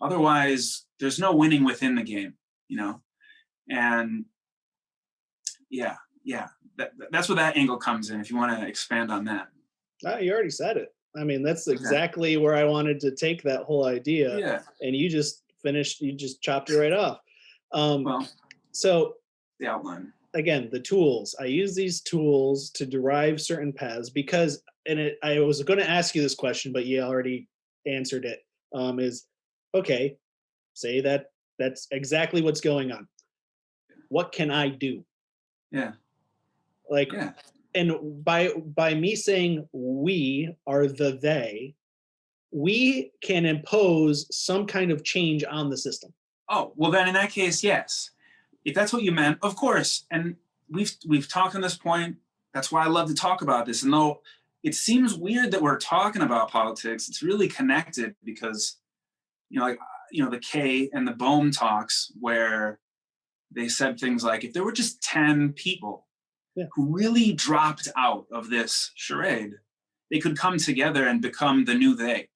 Otherwise, there's no winning within the game, And that's where that angle comes in, if you want to expand on that. You already said it. I mean, that's exactly where I wanted to take that whole idea. Yeah. And you just chopped it right off. So the outline. Again, the tools. I use these tools to derive certain paths because, I was going to ask you this question, but you already answered it. Okay, say that's exactly what's going on. What can I do? Yeah. And by me saying we are the they, we can impose some kind of change on the system. Oh, well then in that case, yes. If that's what you meant, of course. And we've talked on this point. That's why I love to talk about this. And though it seems weird that we're talking about politics, it's really connected because, the Kay and the Bohm talks where they said things like, if there were just 10 people who really dropped out of this charade, they could come together and become the new they,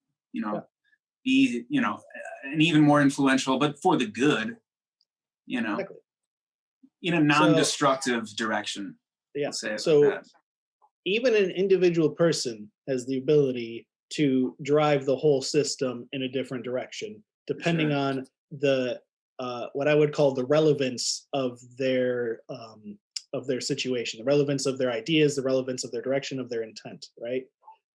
be, an even more influential, but for the good, Exactly. in a non-destructive direction. Yeah. So even an individual person has the ability to drive the whole system in a different direction, depending on the what I would call the relevance of their situation, the relevance of their ideas, the relevance of their direction, of their intent, right?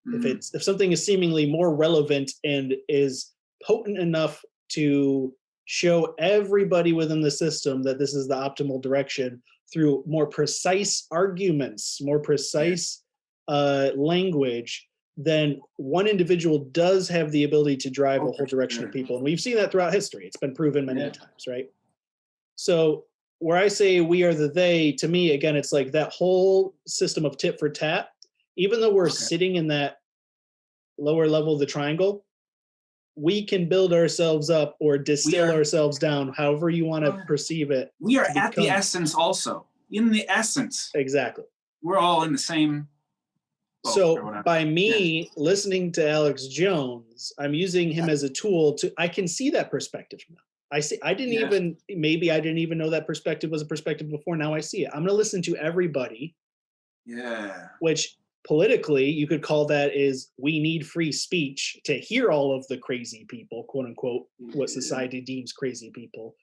Mm-hmm. If something is seemingly more relevant and is potent enough to show everybody within the system that this is the optimal direction through more precise arguments, more precise language, then one individual does have the ability to drive a whole direction of people. And we've seen that throughout history. It's been proven many times, right? So where I say we are the they, to me, again, it's like that whole system of tit for tat, even though we're sitting in that lower level of the triangle, we can build ourselves up or distill ourselves down, however you want to perceive it. We are at the essence also. In the essence. Exactly. We're all in the same boat. So by me listening to Alex Jones, I'm using him as a tool I can see that perspective now. I didn't even know that perspective was a perspective before. Now I see it. I'm going to listen to everybody. Yeah. Which politically you could call that is we need free speech to hear all of the crazy people, quote unquote, what society deems crazy people.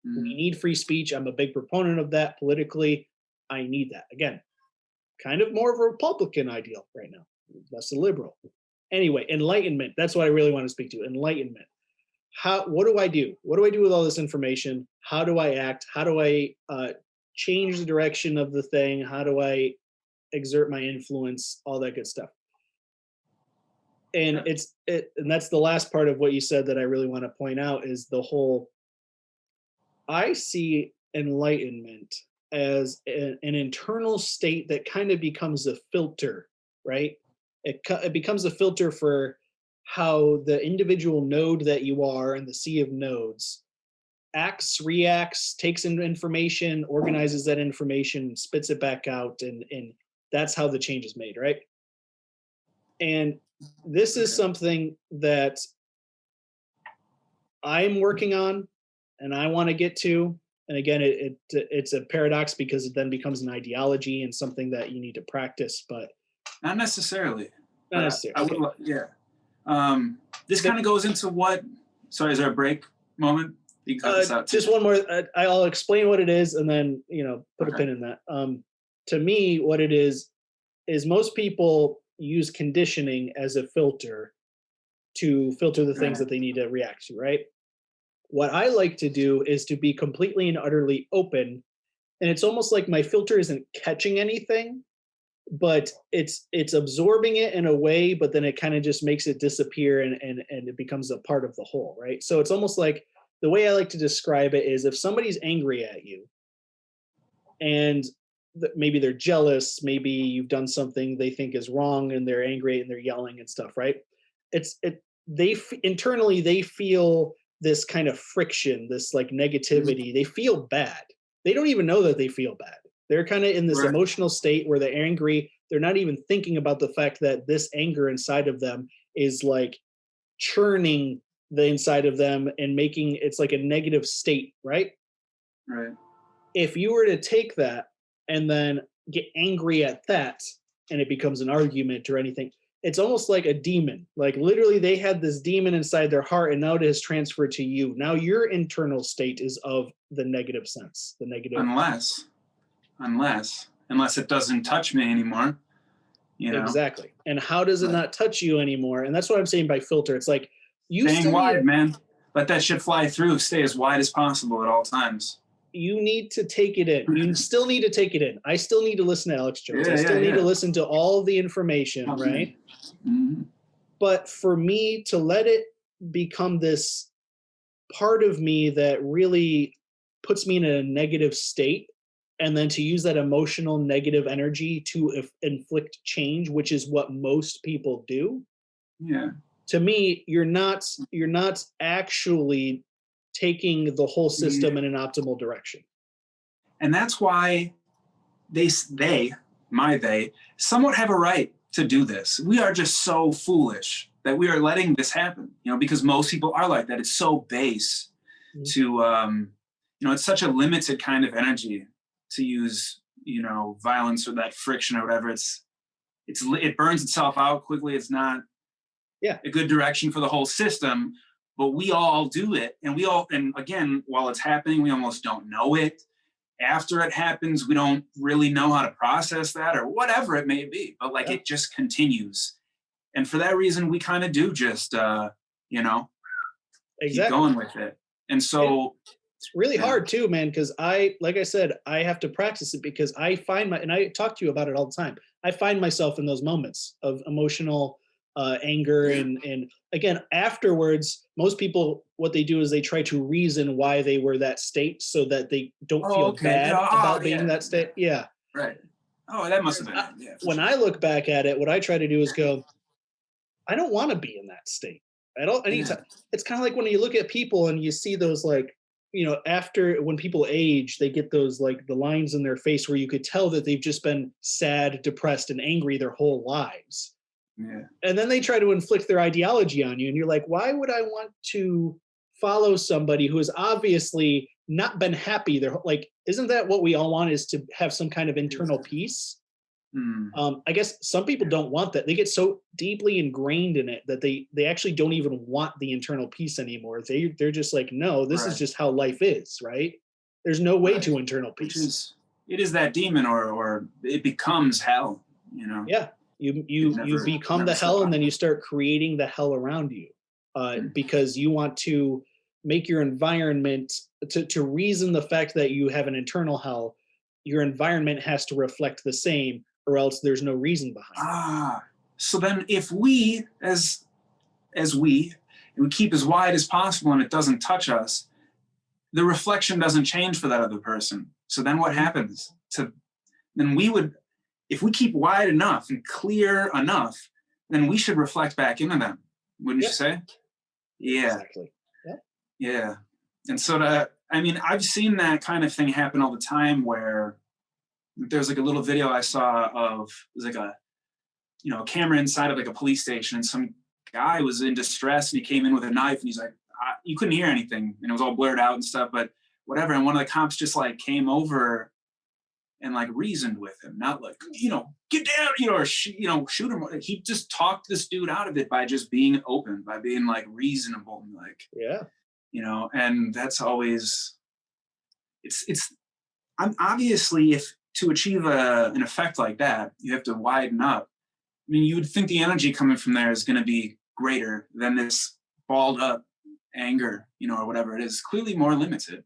Mm-hmm. We need free speech. I'm a big proponent of that politically. I need that. Again, kind of more of a Republican ideal right now, less a liberal. Anyway, enlightenment. That's what I really want to speak to. Enlightenment. What do I do? What do I do with all this information? How do I act? How do I change the direction of the thing? How do I exert my influence? All that good stuff. And and that's the last part of what you said that I really want to point out is the whole. I see enlightenment as an internal state that kind of becomes a filter, right? It becomes a filter for how the individual node that you are in the sea of nodes acts, reacts, takes in information, organizes that information, spits it back out, and that's how the change is made, right? And this is something that I'm working on and I want to get to. And again, it's a paradox because it then becomes an ideology and something that you need to practice, but not necessarily. Not necessarily. This kind of goes into what Sorry, is there a break moment? You can cut this out too. Just one more. I'll explain what it is, and then put a pin in that. To me, what it is most people use conditioning as a filter to filter the things that they need to react to. Right. What I like to do is to be completely and utterly open, and it's almost like my filter isn't catching anything, but it's absorbing it in a way, but then it kind of just makes it disappear, and it becomes a part of the whole, right? So it's almost like, the way I like to describe it is, if somebody's angry at you and maybe they're jealous, maybe you've done something they think is wrong and they're angry and they're yelling and stuff, right? Internally they feel this kind of friction, this like negativity. They feel bad. They don't even know that they feel bad. They're kind of in this emotional state where they're angry. They're not even thinking about the fact that this anger inside of them is like churning the inside of them and making it's like a negative state, right? Right. If you were to take that and then get angry at that, and it becomes an argument or anything, it's almost like a demon. Like literally they had this demon inside their heart, and now it has transferred to you. Now your internal state is of the negative sense, the negative. Unless it doesn't touch me anymore. Exactly. And how does it not touch you anymore? And that's what I'm saying by filter. It's like staying wide, man. Let that shit fly through. Stay as wide as possible at all times. You need to take it in. You still need to take it in. I still need to listen to Alex Jones. I still need to listen to all the information, right? Mm-hmm. But for me to let it become this part of me that really puts me in a negative state, and then to use that emotional negative energy to inflict change, which is what most people do. Yeah. To me, you're not actually taking the whole system in an optimal direction. And that's why they somewhat have a right to do this. We are just so foolish that we are letting this happen, because most people are like that. It's so base to, it's such a limited kind of energy to use, violence or that friction or whatever. It burns itself out quickly. It's not a good direction for the whole system, but we all do it. And again, while it's happening, we almost don't know it. After it happens, we don't really know how to process that or whatever it may be, but it just continues. And for that reason, we kind of do just, keep going with it. And so it's really hard too, man, because like I said, I have to practice it, because I find and I talk to you about it all the time. I find myself in those moments of emotional anger. And again, afterwards, most people, what they do is they try to reason why they were that state so that they don't feel bad about being that state. Yeah. Right. Oh, that must have been it. When I look back at it, what I try to do is go, I don't want to be in that state. I don't anytime. It's kind of like when you look at people and you see those after when people age, they get those the lines in their face where you could tell that they've just been sad, depressed, and angry their whole lives. Yeah. And then they try to inflict their ideology on you, and you're like, why would I want to follow somebody who has obviously not been happy? Isn't that what we all want, is to have some kind of internal peace? I guess some people don't want that. They get so deeply ingrained in it that they actually don't even want the internal peace anymore. They're just like, no, this is just how life is, right? There's no way to internal peace. It is that demon, or it becomes hell, Yeah. You become the hell, and then you start creating the hell around you, because you want to make your environment to reason the fact that you have an internal hell. Your environment has to reflect the same, or else there's no reason behind it. So then if we, as we keep as wide as possible and it doesn't touch us, the reflection doesn't change for that other person. So then what happens? Then we would, if we keep wide enough and clear enough, then we should reflect back into them. Wouldn't you say? Yeah. Exactly. Yeah. And so I've seen that kind of thing happen all the time, where there's a little video I saw of, it was a camera inside of a police station, and some guy was in distress, and he came in with a knife, and he's like, you couldn't hear anything, and it was all blurred out and stuff, but whatever. And one of the cops just came over and like reasoned with him, not like, get down, or shoot him. He just talked this dude out of it by just being open, by being like reasonable, and like, Yeah. And that's always, I'm obviously, if to achieve an effect like that, you have to widen up. I mean, you would think the energy coming from there is going to be greater than this balled up anger, or whatever it is. Clearly more limited.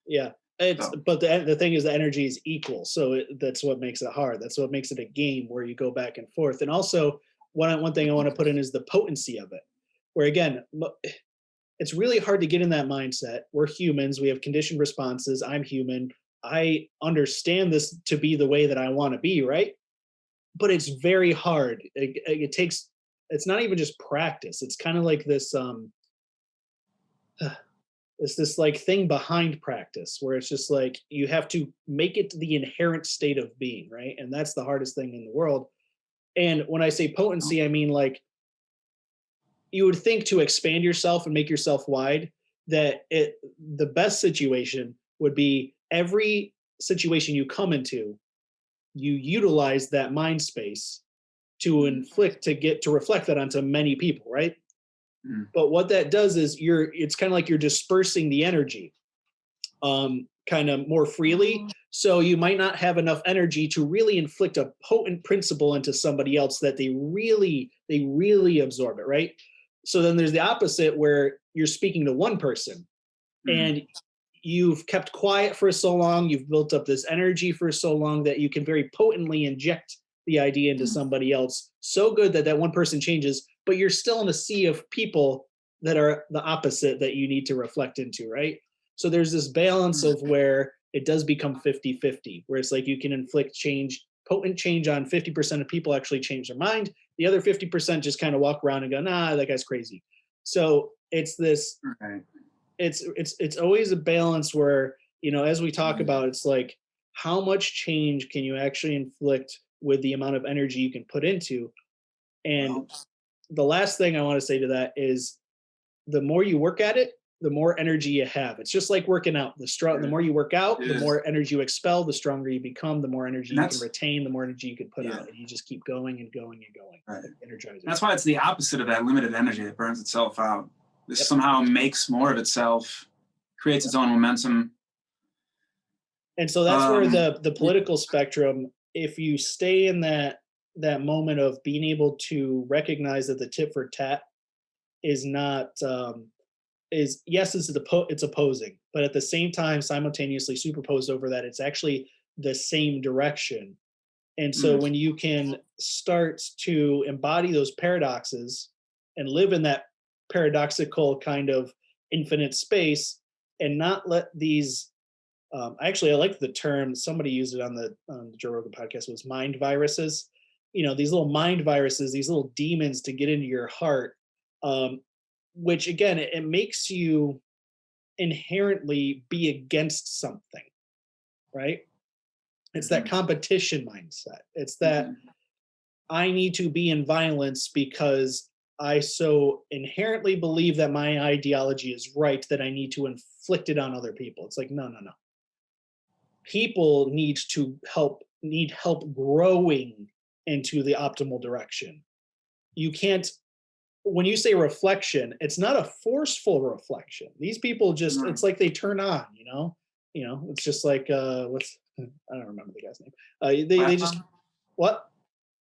Yeah. But the thing is, the energy is equal, so that's what makes it hard. That's what makes it a game where you go back and forth. And also, one thing I want to put in is the potency of it, where again, it's really hard to get in that mindset. We're humans. We have conditioned responses. I'm human. I understand this to be the way that I want to be, right? But it's very hard. It takes. It's not even just practice. It's kind of like this. It's this like thing behind practice where it's just like you have to make it the inherent state of being, right? And that's the hardest thing in the world. And when I say potency, I mean like you would think to expand yourself and make yourself wide, that the best situation would be every situation you come into, you utilize that mind space to reflect that onto many people, right? But what that does is it's kind of like you're dispersing the energy kind of more freely. So you might not have enough energy to really inflict a potent principle into somebody else that they really absorb it, right? So then there's the opposite where you're speaking to one person and you've kept quiet for so long, you've built up this energy for so long that you can very potently inject the idea into somebody else so good that one person changes, but you're still in a sea of people that are the opposite that you need to reflect into, right? So there's this balance of where it does become 50-50, where it's like you can inflict potent change on 50% of people actually change their mind. The other 50% just kind of walk around and go, nah, that guy's crazy. So it's this, it's always a balance where, as we talk about, it's like, how much change can you actually inflict with the amount of energy you can put into? And the last thing I want to say to that is the more you work at it, the more energy you have. It's just like working out. The more you work out, the more energy you expel, the stronger you become, the more energy you can retain, the more energy you can put out. And you just keep going and going and going. Right. Energizing. That's why it's the opposite of that limited energy that burns itself out. This somehow makes more of itself, creates its own momentum. And so that's where the political spectrum, if you stay in that moment of being able to recognize that the tit for tat is not it's opposing, but at the same time simultaneously superposed over that, it's actually the same direction. And so when you can start to embody those paradoxes and live in that paradoxical kind of infinite space and not let these actually, I like the term, somebody used it on the Joe Rogan podcast, was mind viruses. These little mind viruses, these little demons to get into your heart, which again, it makes you inherently be against something, right? It's that competition mindset. It's that I need to be in violence because I so inherently believe that my ideology is right that I need to inflict it on other people. It's like, no. People need help growing into the optimal direction. You can't, when you say reflection, it's not a forceful reflection. These people just, it's like they turn on, it's just like, I don't remember the guy's name. They just, what?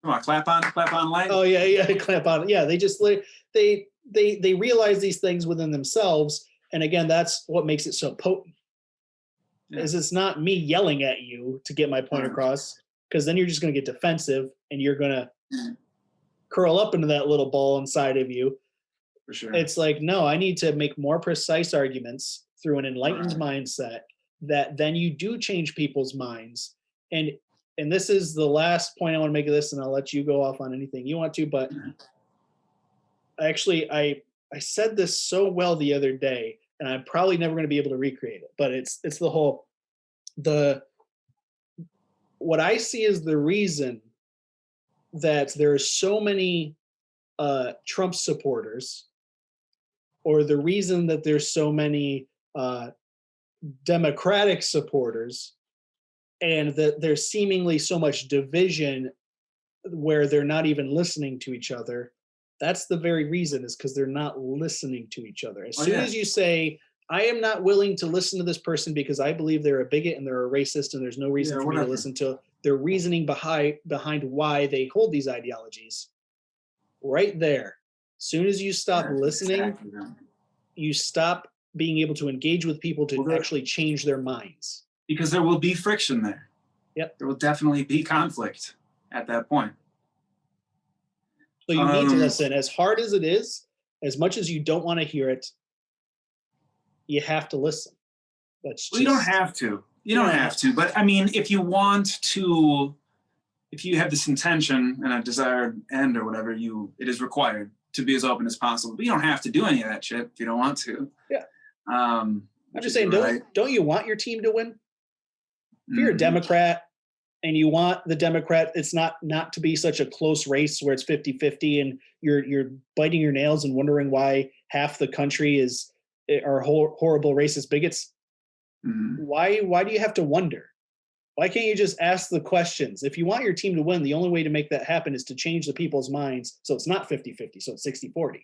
Come on, clap on light. Oh yeah, clap on. Yeah, they just, they realize these things within themselves. And again, that's what makes it so potent. Is it's not me yelling at you to get my point across, because then you're just going to get defensive and you're going to curl up into that little ball inside of you. For sure. It's like, no, I need to make more precise arguments through an enlightened mindset that then you do change people's minds. And this is the last point I want to make of this, and I'll let you go off on anything you want to, but actually I said this so well the other day, and I'm probably never going to be able to recreate it, but it's the whole, what I see is the reason that there are so many Trump supporters, or the reason that there's so many Democratic supporters, and that there's seemingly so much division where they're not even listening to each other. That's the very reason, is because they're not listening to each other. As Oh soon yeah. as you say, I am not willing to listen to this person because I believe they're a bigot and they're a racist and there's no reason Yeah, for me to whatever. listen to their reasoning behind why they hold these ideologies, right there, as soon as you stop Yeah, listening, exactly. you stop being able to engage with people to Well, actually change their minds. because there will be friction there. Yep. There will definitely be conflict at that point. So you need to listen. As hard as it is, as much as you don't want to hear it, you have to listen. That's Well, you don't have to. You don't have to. But I mean, if you want to, if you have this intention and a desired end or whatever, it is required to be as open as possible. But you don't have to do any of that shit if you don't want to. Yeah. I'm just saying, don't you want your team to win? If you're a Democrat and you want the Democrat, it's not to be such a close race where it's 50-50 and you're biting your nails and wondering why half the country are horrible racist bigots. Why do you have to wonder? Why can't you just ask the questions? If you want your team to win, the only way to make that happen is to change the people's minds so it's not 50-50, so it's 60-40,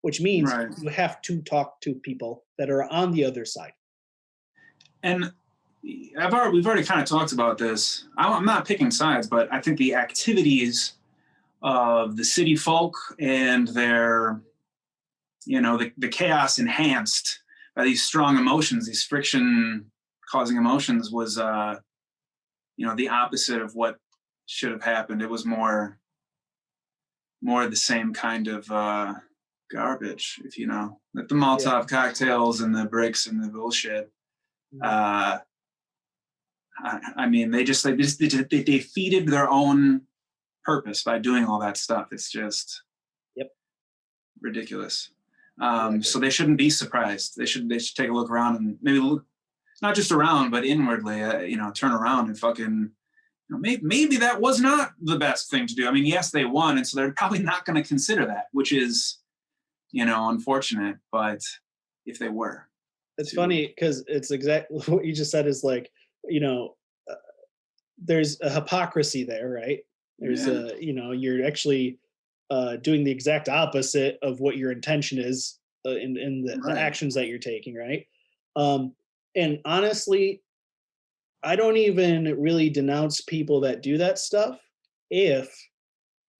which means you have to talk to people that are on the other side. And we've already kind of talked about this. I'm not picking sides, but I think the activities of the city folk and their, the chaos enhanced by these strong emotions, these friction causing emotions was, the opposite of what should have happened. It was more the same kind of garbage, if you know, like the Molotov cocktails and the bricks and the bullshit. I mean, they defeated their own purpose by doing all that stuff. It's just ridiculous. So they shouldn't be surprised. They should take a look around and maybe look, not just around, but inwardly, turn around and fucking, maybe that was not the best thing to do. I mean, yes, they won. And so they're probably not going to consider that, which is, unfortunate, but if they were. It's funny because it's exactly what you just said is like, there's a hypocrisy there, right? There's you're actually doing the exact opposite of what your intention is in the actions that you're taking, right? And honestly, I don't even really denounce people that do that stuff if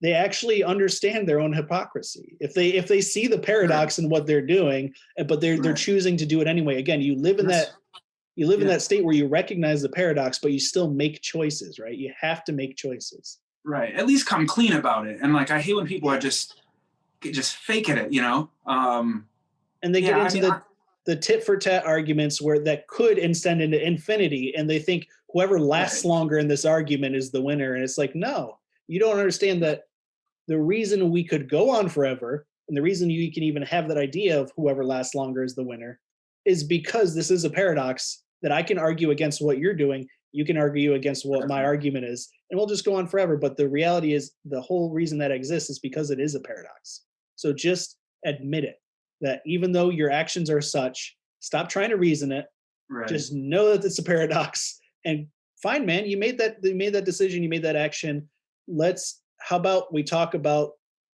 they actually understand their own hypocrisy. If they see the paradox in what they're doing, but they're choosing to do it anyway. Again, you live in that state where you recognize the paradox, but you still make choices, right? You have to make choices. Right. At least come clean about it. And like, I hate when people are just faking it, and they get into the tit for tat arguments where that could extend into infinity, and they think whoever lasts longer in this argument is the winner. And it's like, no, you don't understand that the reason we could go on forever and the reason you can even have that idea of whoever lasts longer is the winner is because this is a paradox that I can argue against what you're doing. You can argue against what my argument is, and we'll just go on forever. But the reality is the whole reason that exists is because it is a paradox. So just admit it, that even though your actions are such, stop trying to reason it. Right. Just know that it's a paradox, and fine, man, you made that decision, you made that action. How about we talk about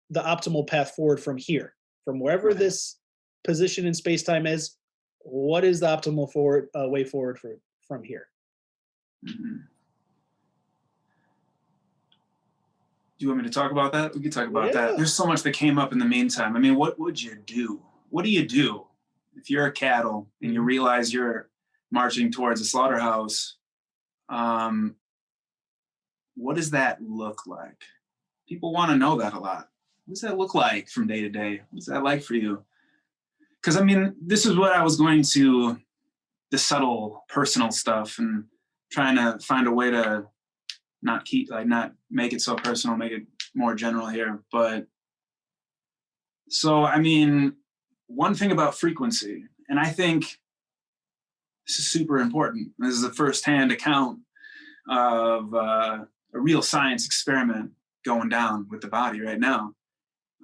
the optimal path forward from here, from wherever this position in space-time is. What is the optimal way forward from here? Mm-hmm. Do you want me to talk about that? We can talk about that. There's so much that came up in the meantime. I mean, what would you do? What do you do if you're a cattle and you realize you're marching towards a slaughterhouse? What does that look like? People want to know that a lot. What does that look like from day to day? What's that like for you? Because, I mean, this is what I was going to, the subtle personal stuff, and trying to find a way to not make it so personal, make it more general here. But so, I mean, one thing about frequency, and I think this is super important. This is a firsthand account of a real science experiment going down with the body right now.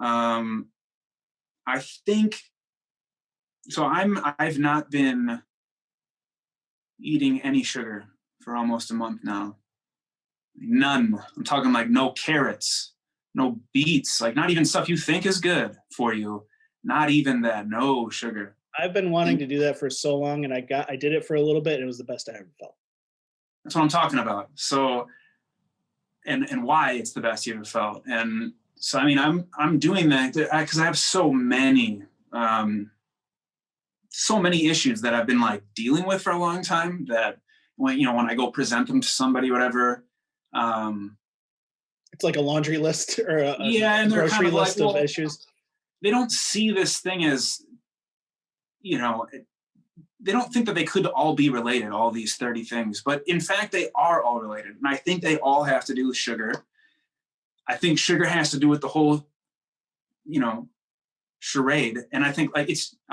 I think, so I've not been eating any sugar for almost a month now. None. I'm talking like no carrots, no beets, like not even stuff you think is good for you. Not even that. No sugar. I've been wanting to do that for so long, and I did it for a little bit, and it was the best I ever felt. That's what I'm talking about. So, and why it's the best you ever felt. And so, I mean, I'm doing that because I have so many issues that I've been like dealing with for a long time, that when I go present them to somebody, whatever, it's like a laundry list or a and they're grocery kind of list like, of issues. They don't see this thing as, they don't think that they could all be related, all these 30 things, but in fact, they are all related. And I think they all have to do with sugar. I think sugar has to do with the whole, charade. And I think I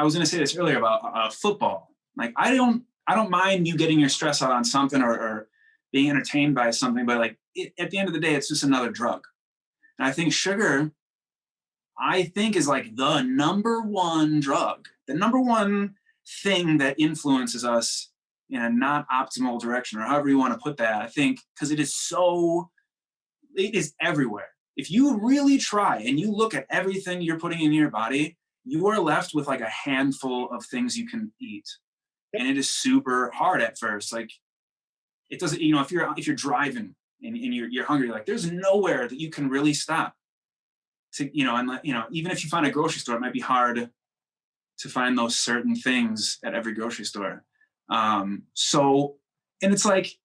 was going to say this earlier about football. Like, I don't mind you getting your stress out on something or being entertained by something, but like at the end of the day, it's just another drug. And I think sugar, is like the number one drug, the number one thing that influences us in a not optimal direction, or however you want to put that. I think because it is everywhere. If you really try and you look at everything you're putting in your body, you are left with like a handful of things you can eat. Yep. And it is super hard at first. Like, it doesn't, if you're driving and you're hungry, like there's nowhere that you can really stop to, even if you find a grocery store, it might be hard to find those certain things at every grocery store. And it's like,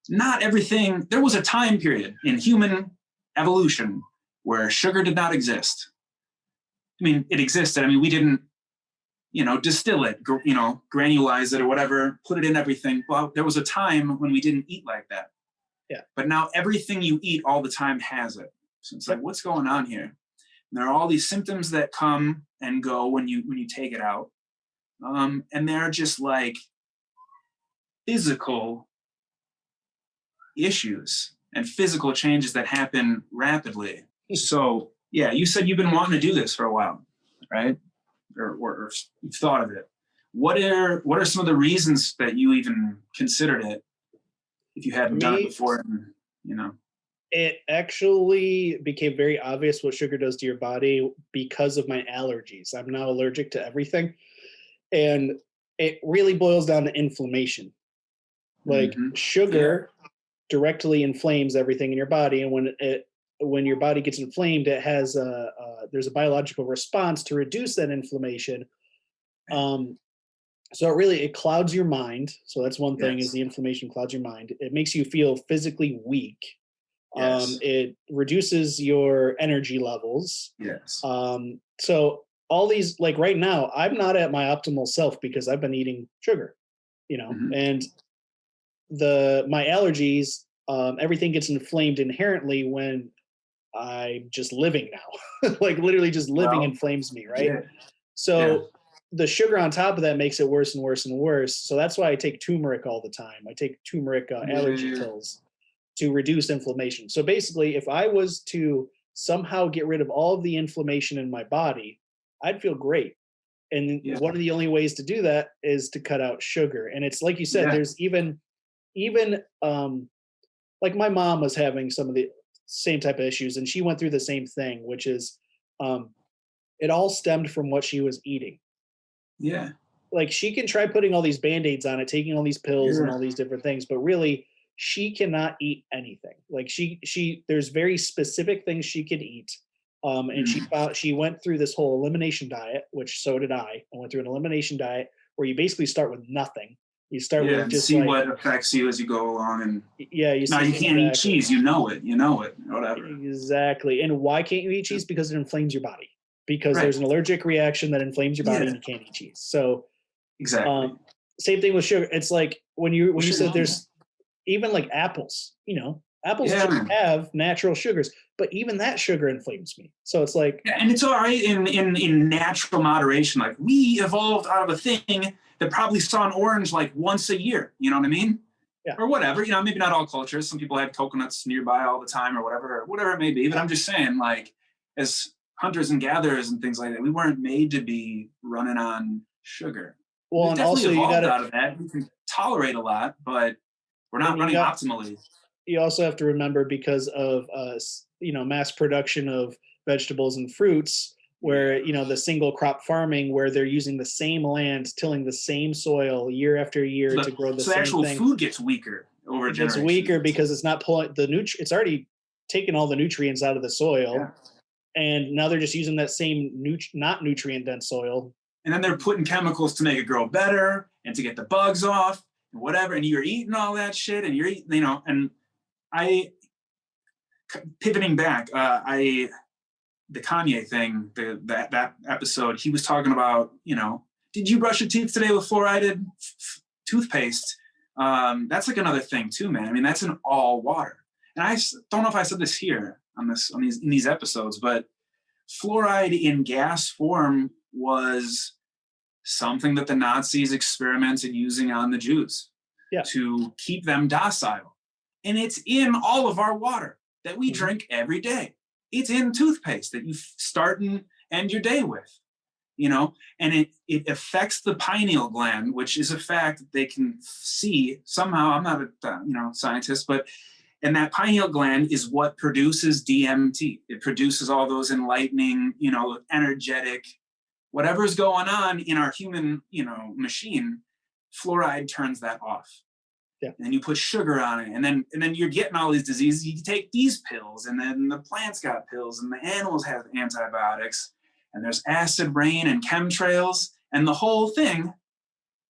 not everything, there was a time period in human evolution where sugar did not exist. I mean, it existed. I mean, we didn't, distill it, granulize it or whatever, put it in everything. Well, there was a time when we didn't eat like that. Yeah. But now everything you eat all the time has it. So it's like, what's going on here? And there are all these symptoms that come and go when you take it out. And they're just like physical issues and physical changes that happen rapidly. So yeah, you said you've been wanting to do this for a while, right? Or you've thought of it. What are some of the reasons that you even considered it if you hadn't done it before? It actually became very obvious what sugar does to your body because of my allergies. I'm now allergic to everything. And it really boils down to inflammation. Like sugar directly inflames everything in your body. And when your body gets inflamed, it has there's a biological response to reduce that inflammation. So it clouds your mind. So that's one thing, is the inflammation clouds your mind. It makes you feel physically weak. Yes. It reduces your energy levels. Yes. So all these, like right now, I'm not at my optimal self because I've been eating sugar, and my allergies, everything gets inflamed inherently when I'm just living now. Like literally just living inflames me, right? Yeah. So the sugar on top of that makes it worse and worse and worse. So that's why I take turmeric all the time. I take turmeric allergy pills to reduce inflammation. So basically, if I was to somehow get rid of all of the inflammation in my body, I'd feel great. And one of the only ways to do that is to cut out sugar. And it's like you said, there's even like my mom was having some of the same type of issues, and she went through the same thing, which is it all stemmed from what she was eating. Yeah. Like she can try putting all these Band-Aids on it, taking all these pills and all these different things, but really she cannot eat anything. Like she there's very specific things she can eat. And she went through this whole elimination diet, which so did I. I went through an elimination diet where you basically start with nothing. You start with just see what affects you as you go along, and you can't eat cheese. You know it, whatever. Exactly. And why can't you eat cheese? Because it inflames your body. Because there's an allergic reaction that inflames your body, and you can't eat cheese. So exactly. Same thing with sugar. It's like when you said there's even like apples. Apples just have natural sugars, but even that sugar inflames me. So it's like, and it's all right in natural moderation. Like we evolved out of a thing that probably saw an orange like once a year. You know what I mean? Yeah. Or whatever. Maybe not all cultures. Some people had coconuts nearby all the time, or whatever it may be. But I'm just saying, like, as hunters and gatherers and things like that, we weren't made to be running on sugar. Well, and also you got out of that. We can tolerate a lot, but We're not And running optimally. you also have to remember, because of mass production of vegetables and fruits, where the single crop farming, where they're using the same land, tilling the same soil year after year to grow the So the same actual thing. food gets weaker over It gets generations. weaker because it's not pulling it's already taken all the nutrients out of the soil. Yeah. And now they're just using that same not nutrient dense soil. And then they're putting chemicals to make it grow better and to get the bugs off and whatever. And you're eating all that shit, and you're eating, and pivoting back, the Kanye thing, that episode, he was talking about, did you brush your teeth today with fluoride toothpaste? That's like another thing too, man. I mean, that's in all water. And I don't know if I said this here in these episodes, but fluoride in gas form was something that the Nazis experimented using on the Jews to keep them docile. And it's in all of our water that we drink every day. It's in toothpaste that you start and end your day with, and it affects the pineal gland, which is a fact that they can see somehow. I'm not a scientist, and that pineal gland is what produces DMT. It produces all those enlightening, energetic, whatever's going on in our human, machine. Fluoride turns that off. Yeah. And then you put sugar on it, and then you're getting all these diseases. You take these pills, and then the plants got pills, and the animals have antibiotics, and there's acid rain and chemtrails and the whole thing.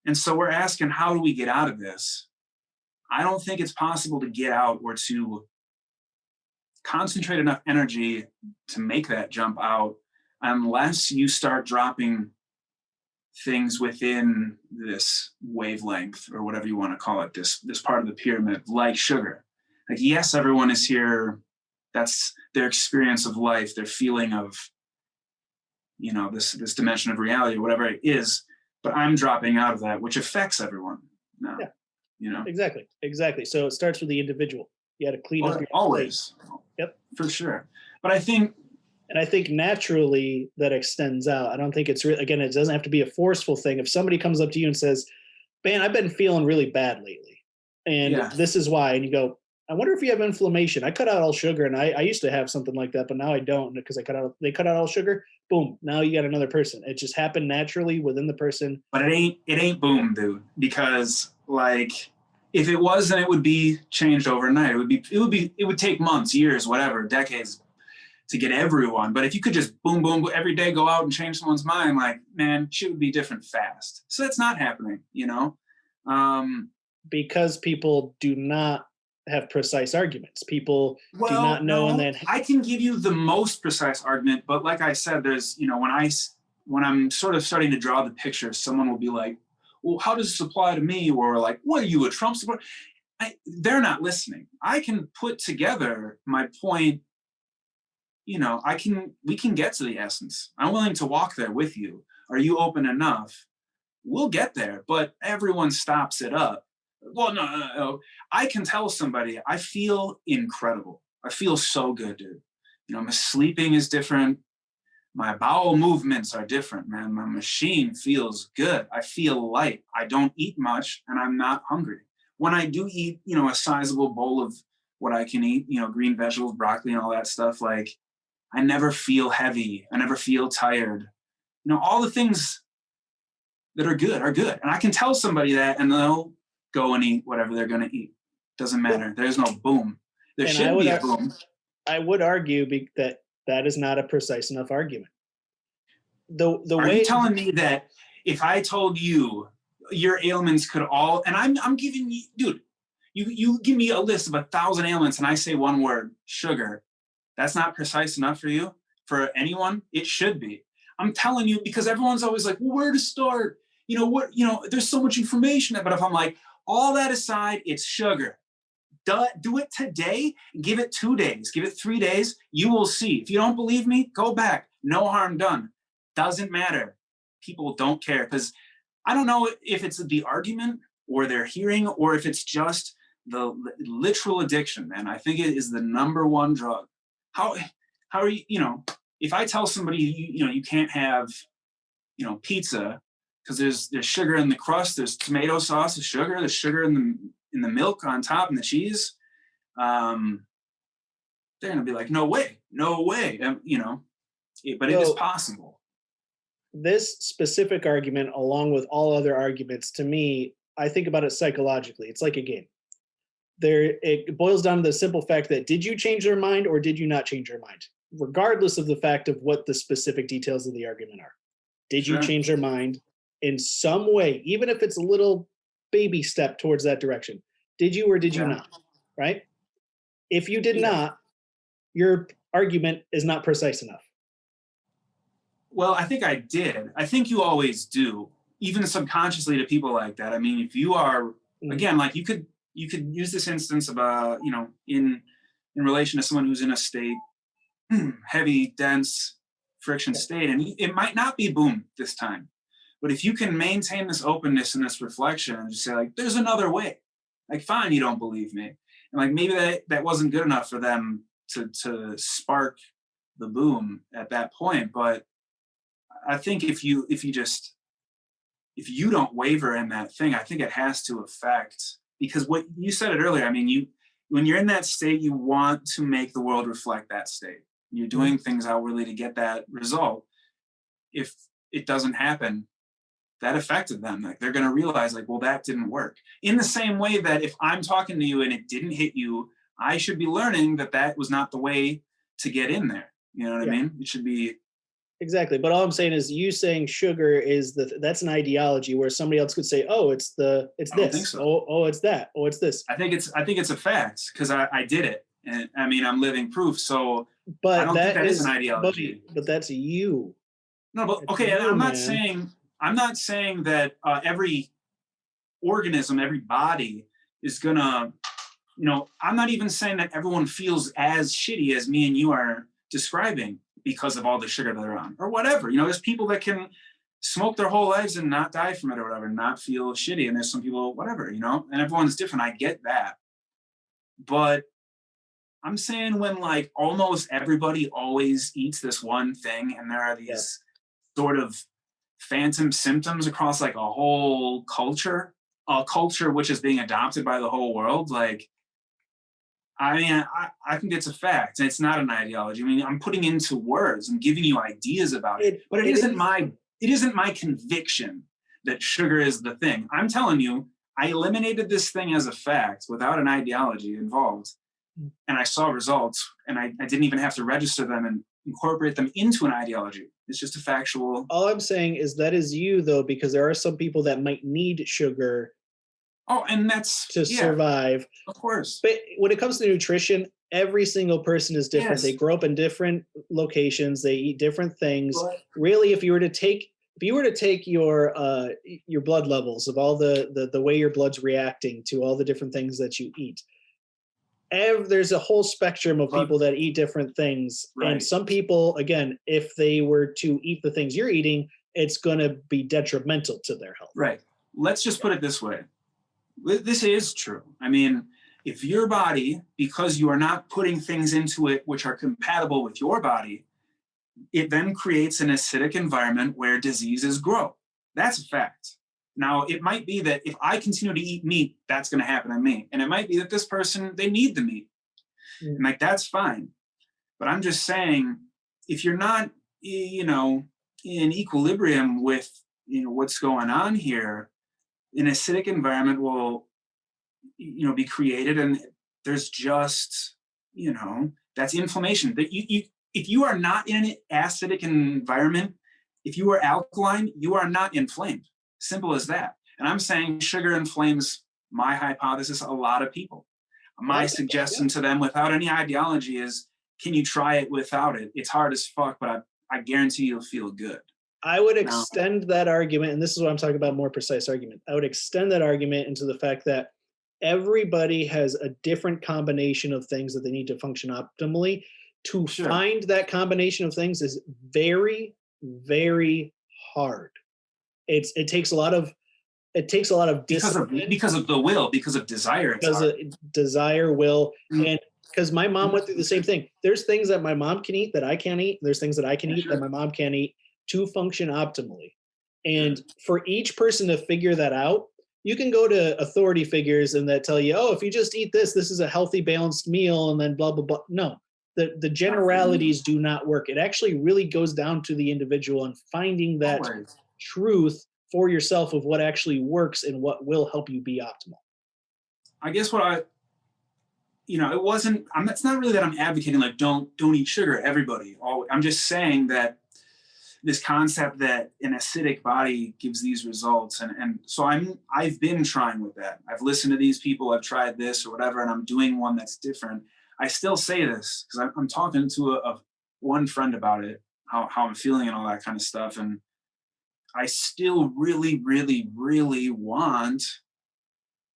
And so we're asking, how do we get out of this? I don't think it's possible to get out or to concentrate enough energy to make that jump out unless you start dropping things within this wavelength, or whatever you want to call it, this part of the pyramid, like sugar. Like, yes, everyone is here. That's their experience of life, their feeling of, this dimension of reality, or whatever it is. But I'm dropping out of that, which affects everyone now. Yeah. Exactly. So it starts with the individual. You got to clean up your always. plate. Yep, for sure. But I think naturally that extends out. I don't think it's again, it doesn't have to be a forceful thing. If somebody comes up to you and says, "Man, I've been feeling really bad lately, and this is why," and you go, "I wonder if you have inflammation. I cut out all sugar, and I used to have something like that, but now I don't because they cut out all sugar." Boom! Now you got another person. It just happened naturally within the person. But it ain't boom, dude. Because if it was, then it would be changed overnight. It would take months, years, whatever, decades to get everyone. But if you could just boom, boom, every day go out and change someone's mind, man, shit would be different fast. So that's not happening, because people do not have precise arguments. People do not know. And then I can give you the most precise argument, but like I said, there's, when I'm sort of starting to draw the picture, someone will be like, well, how does this apply to me? Or like, what are you, a Trump supporter? They're not listening. I can put together my point. We can get to the essence. I'm willing to walk there with you. Are you open enough? We'll get there, but everyone stops it up. Well, no. I can tell somebody, I feel incredible. I feel so good, dude. My sleeping is different. My bowel movements are different, man. My machine feels good. I feel light. I don't eat much, and I'm not hungry. When I do eat, a sizable bowl of what I can eat, green vegetables, broccoli, and all that stuff, I never feel heavy. I never feel tired. All the things that are good are good. And I can tell somebody that, and they'll go and eat whatever they're going to eat. Doesn't matter. There's no boom. There should be a boom. I would argue that is not a precise enough argument. Are you telling me that if I told you your ailments could all, and I'm giving you, dude, you give me a list of 1,000 ailments and I say one word, sugar. That's not precise enough for you? For anyone? It should be. I'm telling you, because everyone's always like, well, where to start? There's so much information. But if I'm like, all that aside, it's sugar. Do it today. Give it 2 days. Give it 3 days. You will see. If you don't believe me, go back. No harm done. Doesn't matter. People don't care, because I don't know if it's the argument or their hearing, or if it's just the literal addiction, man. I think it is the number one drug. How are you, if I tell somebody, you can't have, pizza because there's sugar in the crust, there's tomato sauce, there's sugar in and the milk on top and the cheese, they're going to be like, no way, no way. But it is So possible. this specific argument, along with all other arguments, to me, I think about it psychologically. It's like a game. It boils down to the simple fact that did you change your mind or did you not change your mind? Regardless of the fact of what the specific details of the argument are. Did you Sure. change your mind in some way, even if it's a little baby step towards that direction? Did you or did you Yeah. not? Right? If you did Yeah. not, your argument is not precise enough. Well, I think I did. I think you always do, even subconsciously to people like that. I mean, if you are, again, like you could use this instance about, in relation to someone who's in a state, heavy, dense friction state, and it might not be boom this time. But if you can maintain this openness and this reflection and just say, like, there's another way. Like, fine, you don't believe me. And like maybe that wasn't good enough for them to spark the boom at that point. But I think if you don't waver in that thing, I think it has to affect, because what you said it earlier, I mean, when you're in that state, you want to make the world reflect that state. You're doing things outwardly to get that result. If it doesn't happen, that affected them. Like they're going to realize, like, well, that didn't work. In the same way that if I'm talking to you and it didn't hit you, I should be learning that was not the way to get in there. You know what I mean? It should be. Exactly. But all I'm saying is you saying sugar is that's an ideology where somebody else could say, oh, it's I this. don't think so. Oh, it's that. Oh, it's this. I think it's a fact because I did it. And I mean, I'm living proof. So but I don't think that is an ideology. But that's you. No, but That's okay. you, I'm not saying that every organism, every body is gonna, I'm not even saying that everyone feels as shitty as me and you are describing because of all the sugar that they're on or whatever. There's people that can smoke their whole lives and not die from it or whatever, not feel shitty. And there's some people, whatever, and everyone's different. I get that. But I'm saying when like almost everybody always eats this one thing and there are these sort of phantom symptoms across like a whole culture, a culture which is being adopted by the whole world. Like, I mean, I think it's a fact. And it's not an ideology. I mean, I'm putting into words and giving you ideas about it, but it isn't my conviction that sugar is the thing. I'm telling you, I eliminated this thing as a fact without an ideology involved. And I saw results, and I didn't even have to register them and incorporate them into an ideology. It's just a factual. All I'm saying is that is you, though, because there are some people that might need sugar. Oh, and that's to survive. Of course. But when it comes to nutrition, every single person is different. Yes. They grow up in different locations. They eat different things. Right. Really, if you were to take your blood levels of all the way your blood's reacting to all the different things that you eat, there's a whole spectrum of people that eat different things. Right. And some people, again, if they were to eat the things you're eating, it's going to be detrimental to their health. Right. Let's just put it this way. This is true. I mean, if your body, because you are not putting things into it which are compatible with your body, it then creates an acidic environment where diseases grow. That's a fact. Now, it might be that if I continue to eat meat, that's going to happen to me. And it might be that this person, they need the meat. And like, that's fine. But I'm just saying, if you're not, in equilibrium with, what's going on here, an acidic environment will, be created. And there's just, that's inflammation. That if you are not in an acidic environment, if you are alkaline, you are not inflamed. Simple as that. And I'm saying sugar inflames, my hypothesis, a lot of people. My suggestion to them without any ideology is, can you try it without it? It's hard as fuck, but I guarantee you'll feel good. I would extend that argument, and this is what I'm talking about, more precise argument. I would extend that argument into the fact that everybody has a different combination of things that they need to function optimally. To find that combination of things is very, very hard. It takes a lot of discipline. Because of the will, because of desire. Because of desire, will, and because my mom went through the same thing. There's things that my mom can eat that I can't eat. There's things that I can eat that my mom can't eat to function optimally. And for each person to figure that out, you can go to authority figures and that tell you, oh, if you just eat this, this is a healthy, balanced meal, and then blah, blah, blah. No, the generalities do not work. It actually really goes down to the individual and finding that Always. truth for yourself of what actually works and what will help you be optimal. I guess it wasn't, it's not really that I'm advocating like, don't eat sugar, everybody. I'm just saying that this concept that an acidic body gives these results. And so I've been trying with that. I've listened to these people, I've tried this or whatever, and I'm doing one that's different. I still say this because I'm talking to one friend about it, how I'm feeling and all that kind of stuff. And I still really, really, really want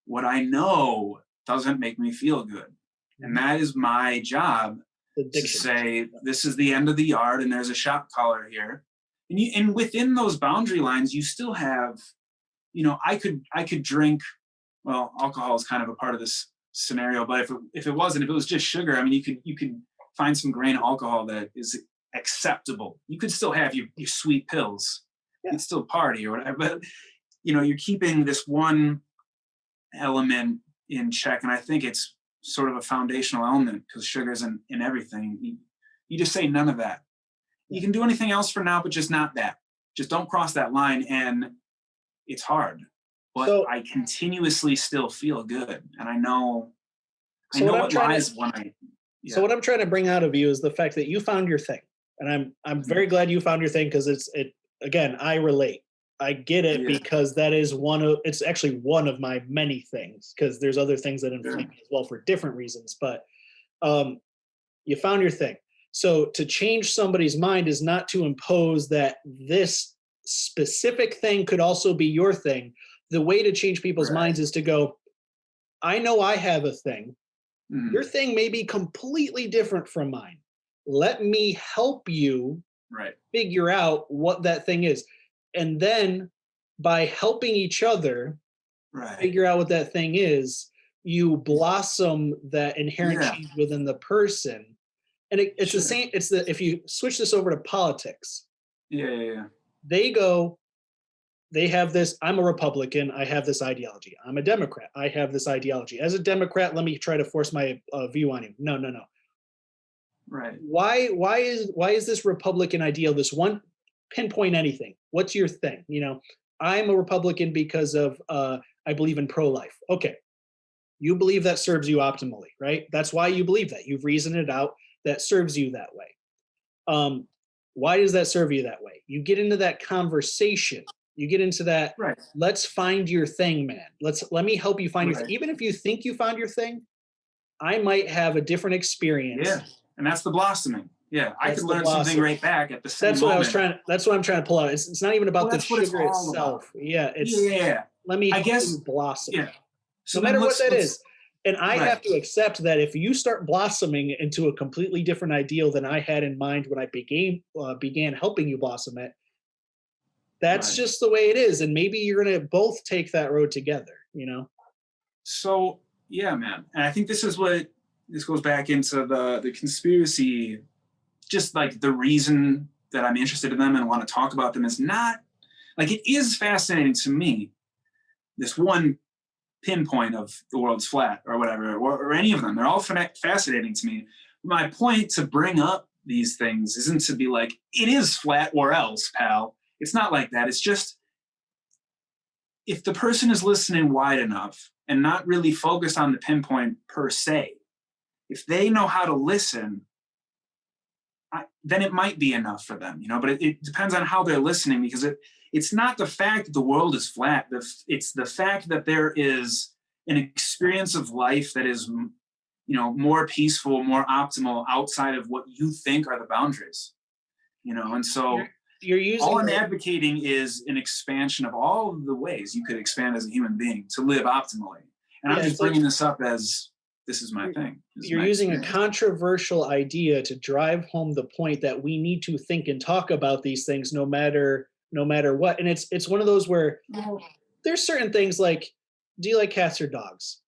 what I know doesn't make me feel good. And that is my job to say, this is the end of the yard and there's a shop collar here. And within those boundary lines, you still have, I could drink, well, alcohol is kind of a part of this scenario, but if it was just sugar, I mean, you could find some grain alcohol that is acceptable. You could still have your sweet pills. Yeah. You'd still party or whatever, but you're keeping this one element in check. And I think it's sort of a foundational element because sugar's in everything. You just say none of that. You can do anything else for now, but just not that. Just don't cross that line. And it's hard, but I continuously still feel good. And I know what lies when I. Yeah. So what I'm trying to bring out of you is the fact that you found your thing. And I'm very glad you found your thing because again, I relate. I get it because that is it's actually one of my many things because there's other things that inflame me as well for different reasons, but you found your thing. So to change somebody's mind is not to impose that this specific thing could also be your thing. The way to change people's minds is to go, I know I have a thing. Mm-hmm. Your thing may be completely different from mine. Let me help you figure out what that thing is. And then by helping each other figure out what that thing is, you blossom that inherent change within the person. And it's the same. If you switch this over to politics, they have this, I'm a Republican, I have this ideology. I'm a Democrat, I have this ideology. As a Democrat, let me try to force my view on you. No. Right. Why is this Republican ideal, this one, pinpoint anything? What's your thing? I'm a Republican because of, I believe in pro-life. Okay. You believe that serves you optimally, right? That's why you believe that. You've reasoned it out. That serves you that way. Why does that serve you that way? You get into that conversation. You get into that. Right. Let's find your thing, man. Let me help you find your thing. Even if you think you found your thing, I might have a different experience. Yeah, and that's the blossoming. Yeah, I could learn something right back at the same moment. That's what I'm trying to pull out. It's not even about the sugar itself. Yeah, let me help you blossom. Yeah. So no matter what that is. And I have to accept that if you start blossoming into a completely different ideal than I had in mind when I began helping you blossom it, that's just the way it is. And maybe you're going to both take that road together, So, yeah, man. And I think this goes back into the conspiracy, just like the reason that I'm interested in them and want to talk about them is not, like, it is fascinating to me, this one pinpoint of the world's flat or whatever, or any of them. They're all fascinating to me. My point to bring up these things isn't to be like, it is flat or else, pal. It's not like that. It's just, if the person is listening wide enough and not really focused on the pinpoint per se, if they know how to listen, then it might be enough for them, but it depends on how they're listening, because it's not the fact that the world is flat. It's the fact that there is an experience of life that is, more peaceful, more optimal outside of what you think are the boundaries, and so you're using all I'm advocating is an expansion of all of the ways you could expand as a human being to live optimally. And I'm just bringing this up as this is my thing. You're using a controversial idea to drive home the point that we need to think and talk about these things no matter what. And it's one of those where there's certain things like, do you like cats or dogs?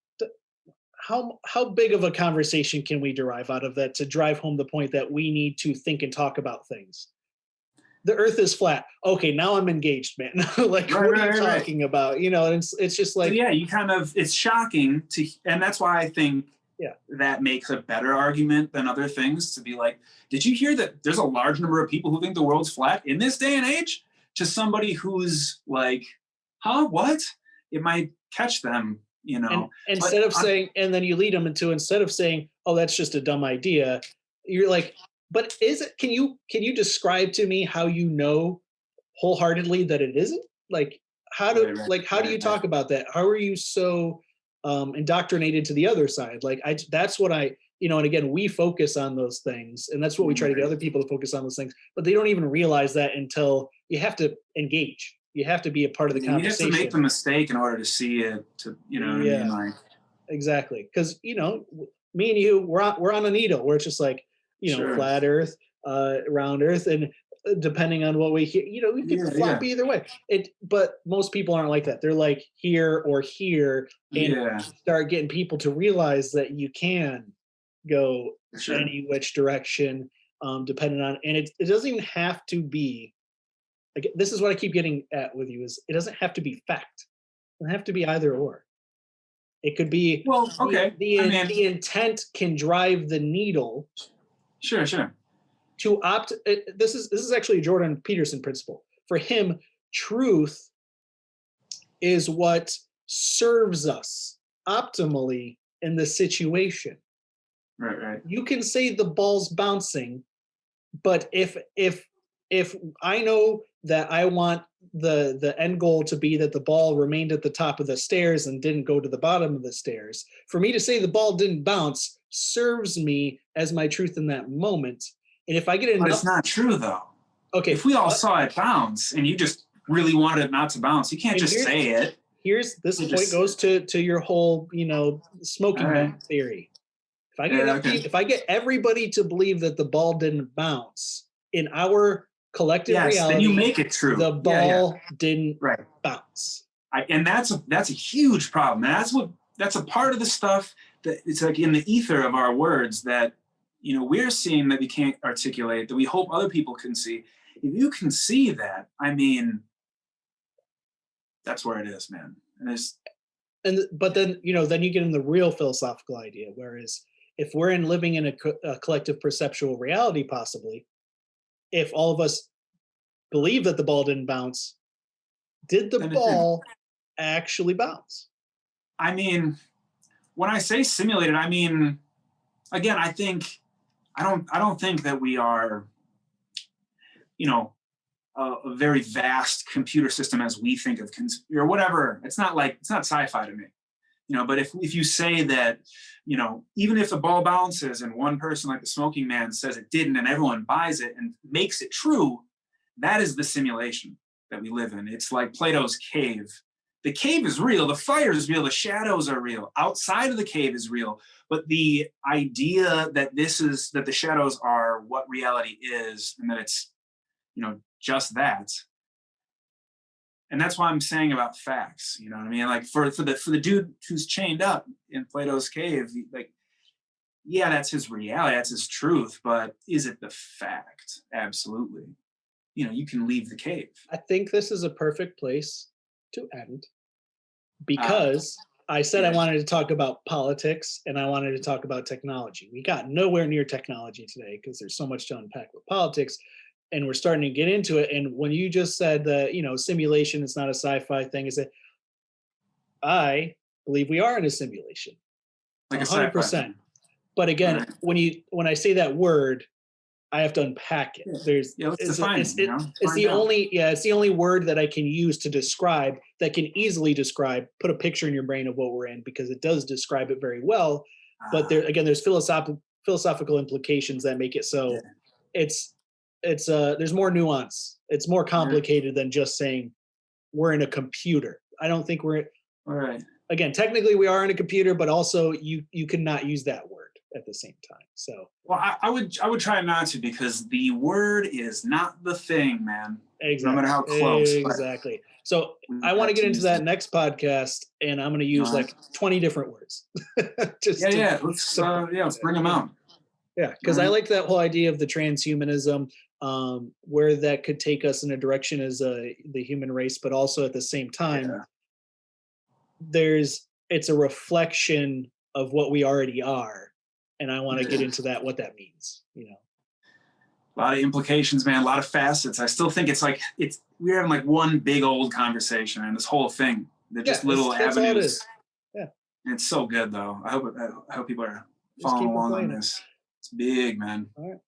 How big of a conversation can we derive out of that to drive home the point that we need to think and talk about things? the earth is flat. Okay, now I'm engaged, man. Like, Right, what are you right. talking about? You know, and it's just So like, yeah, you kind of, it's shocking to, and that's why I think yeah, that makes a better argument than other things to be like, did you hear that there's a large number of people who think the world's flat in this day and age? To somebody who's like, huh, what? It might catch them, you and know. instead But of saying, and then you lead them into, instead of saying, oh, that's just a dumb idea, you're like, but is it, can you describe to me how you know wholeheartedly that it isn't? Like, right, right, how do you right. talk about that? How are you so indoctrinated to the other side? Like, that's what I, and again, we focus on those things, and that's what we try to get Right. other people to focus on those things, but they don't even realize that until you have to engage. You have to be a part of the You have to make the conversation. mistake in order to see it, to, you know what I mean? Yeah, Like, exactly. Because me and you, we're on a needle. We're just like, sure. flat Earth, round Earth, and depending on what we hear, we could Yeah, flop yeah, either way. But most people aren't like that. They're like here or here, and yeah, start getting people to realize that you can go for sure. any which direction, depending on, and it doesn't even have to be. Like, this is what I keep getting at with you, is it doesn't have to be fact. It doesn't have to be either or. It could be Well, okay. I mean, the intent can drive the needle sure, sure. to opt. This is actually a Jordan Peterson principle. For him, truth is what serves us optimally in the situation. Right, right. You can say the ball's bouncing, but if I know that I want the end goal to be that the ball remained at the top of the stairs and didn't go to the bottom of the stairs, for me to say the ball didn't bounce serves me as my truth in that moment. And if I get But it's enough, not true though. okay, If we all but saw it bounce and you just really wanted it not to bounce, you can't and just say it. here's this You point just, goes to your whole all smoking right. gun theory. Yeah, okay. If I get everybody to believe that the ball didn't bounce in our collective Yes, then you reality, make it true. the Yeah, yeah. ball didn't Right. bounce. And that's a huge problem. And that's a part of the stuff that it's like in the ether of our words that we're seeing that we can't articulate, that we hope other people can see. If you can see that, I mean, that's where it is, man. And there's But then then you get in the real philosophical idea. Whereas if we're living in a collective perceptual reality, possibly, if all of us believe that the ball didn't bounce, did the then it didn't. ball actually bounce? I mean, when I say simulated, I mean, again, I don't think that we are, you know, a very vast computer system as we think of or whatever. It's not sci-fi to me, but if you say that, even if the ball bounces and one person like the smoking man says it didn't and everyone buys it and makes it true, that is the simulation that we live in. It's like Plato's cave. The cave is real, the fire is real, the shadows are real, outside of the cave is real, but the idea that that the shadows are what reality is and that it's just that. And that's why I'm saying about facts. You know what I mean? Like for the dude who's chained up in Plato's cave, like, yeah, that's his reality, that's his truth, but is it the fact? Absolutely. You can leave the cave. I think this is a perfect place to end, Uh, because I said I yeah. wanted to talk about politics and I wanted to talk about technology. We got nowhere near technology today because there's so much to unpack with politics, and we're starting to get into it. And when you just said that, simulation is not a sci-fi thing, is that I believe we are in a simulation, Like a sci-fi 100%. thing. But All again, right. when I say that word, I have to unpack it. Yeah. There's Yeah, let's define it, it's find the out. only word that I can use to describe, that can easily describe, put a picture in your brain of what we're in, because it does describe it very well. But there's philosophical implications that make it so Yeah. it's there's more nuance. It's more All right. complicated than just saying we're in a computer. I don't think All right. again, technically we are in a computer, but also you cannot use that word at the same time. So Well, I would try not to, because the word is not the thing, man. No matter how close. exactly. So We I want to have get to into use that it. next podcast, and I'm going to All use right. like 20 different words. Just Yeah, to, yeah. Let's bring them out. yeah, because I like that whole idea of the transhumanism. where that could take us in a direction as the human race, but also at the same time, it's a reflection of what we already are. And I want to get into that, what that means, A lot of implications, man, a lot of facets. I still think we're having like one big old conversation and this whole thing. They're just little that's all it avenues. is. Yeah. And it's so good though. I hope people are Just following keep along on playing it. this. It's big, man. All right.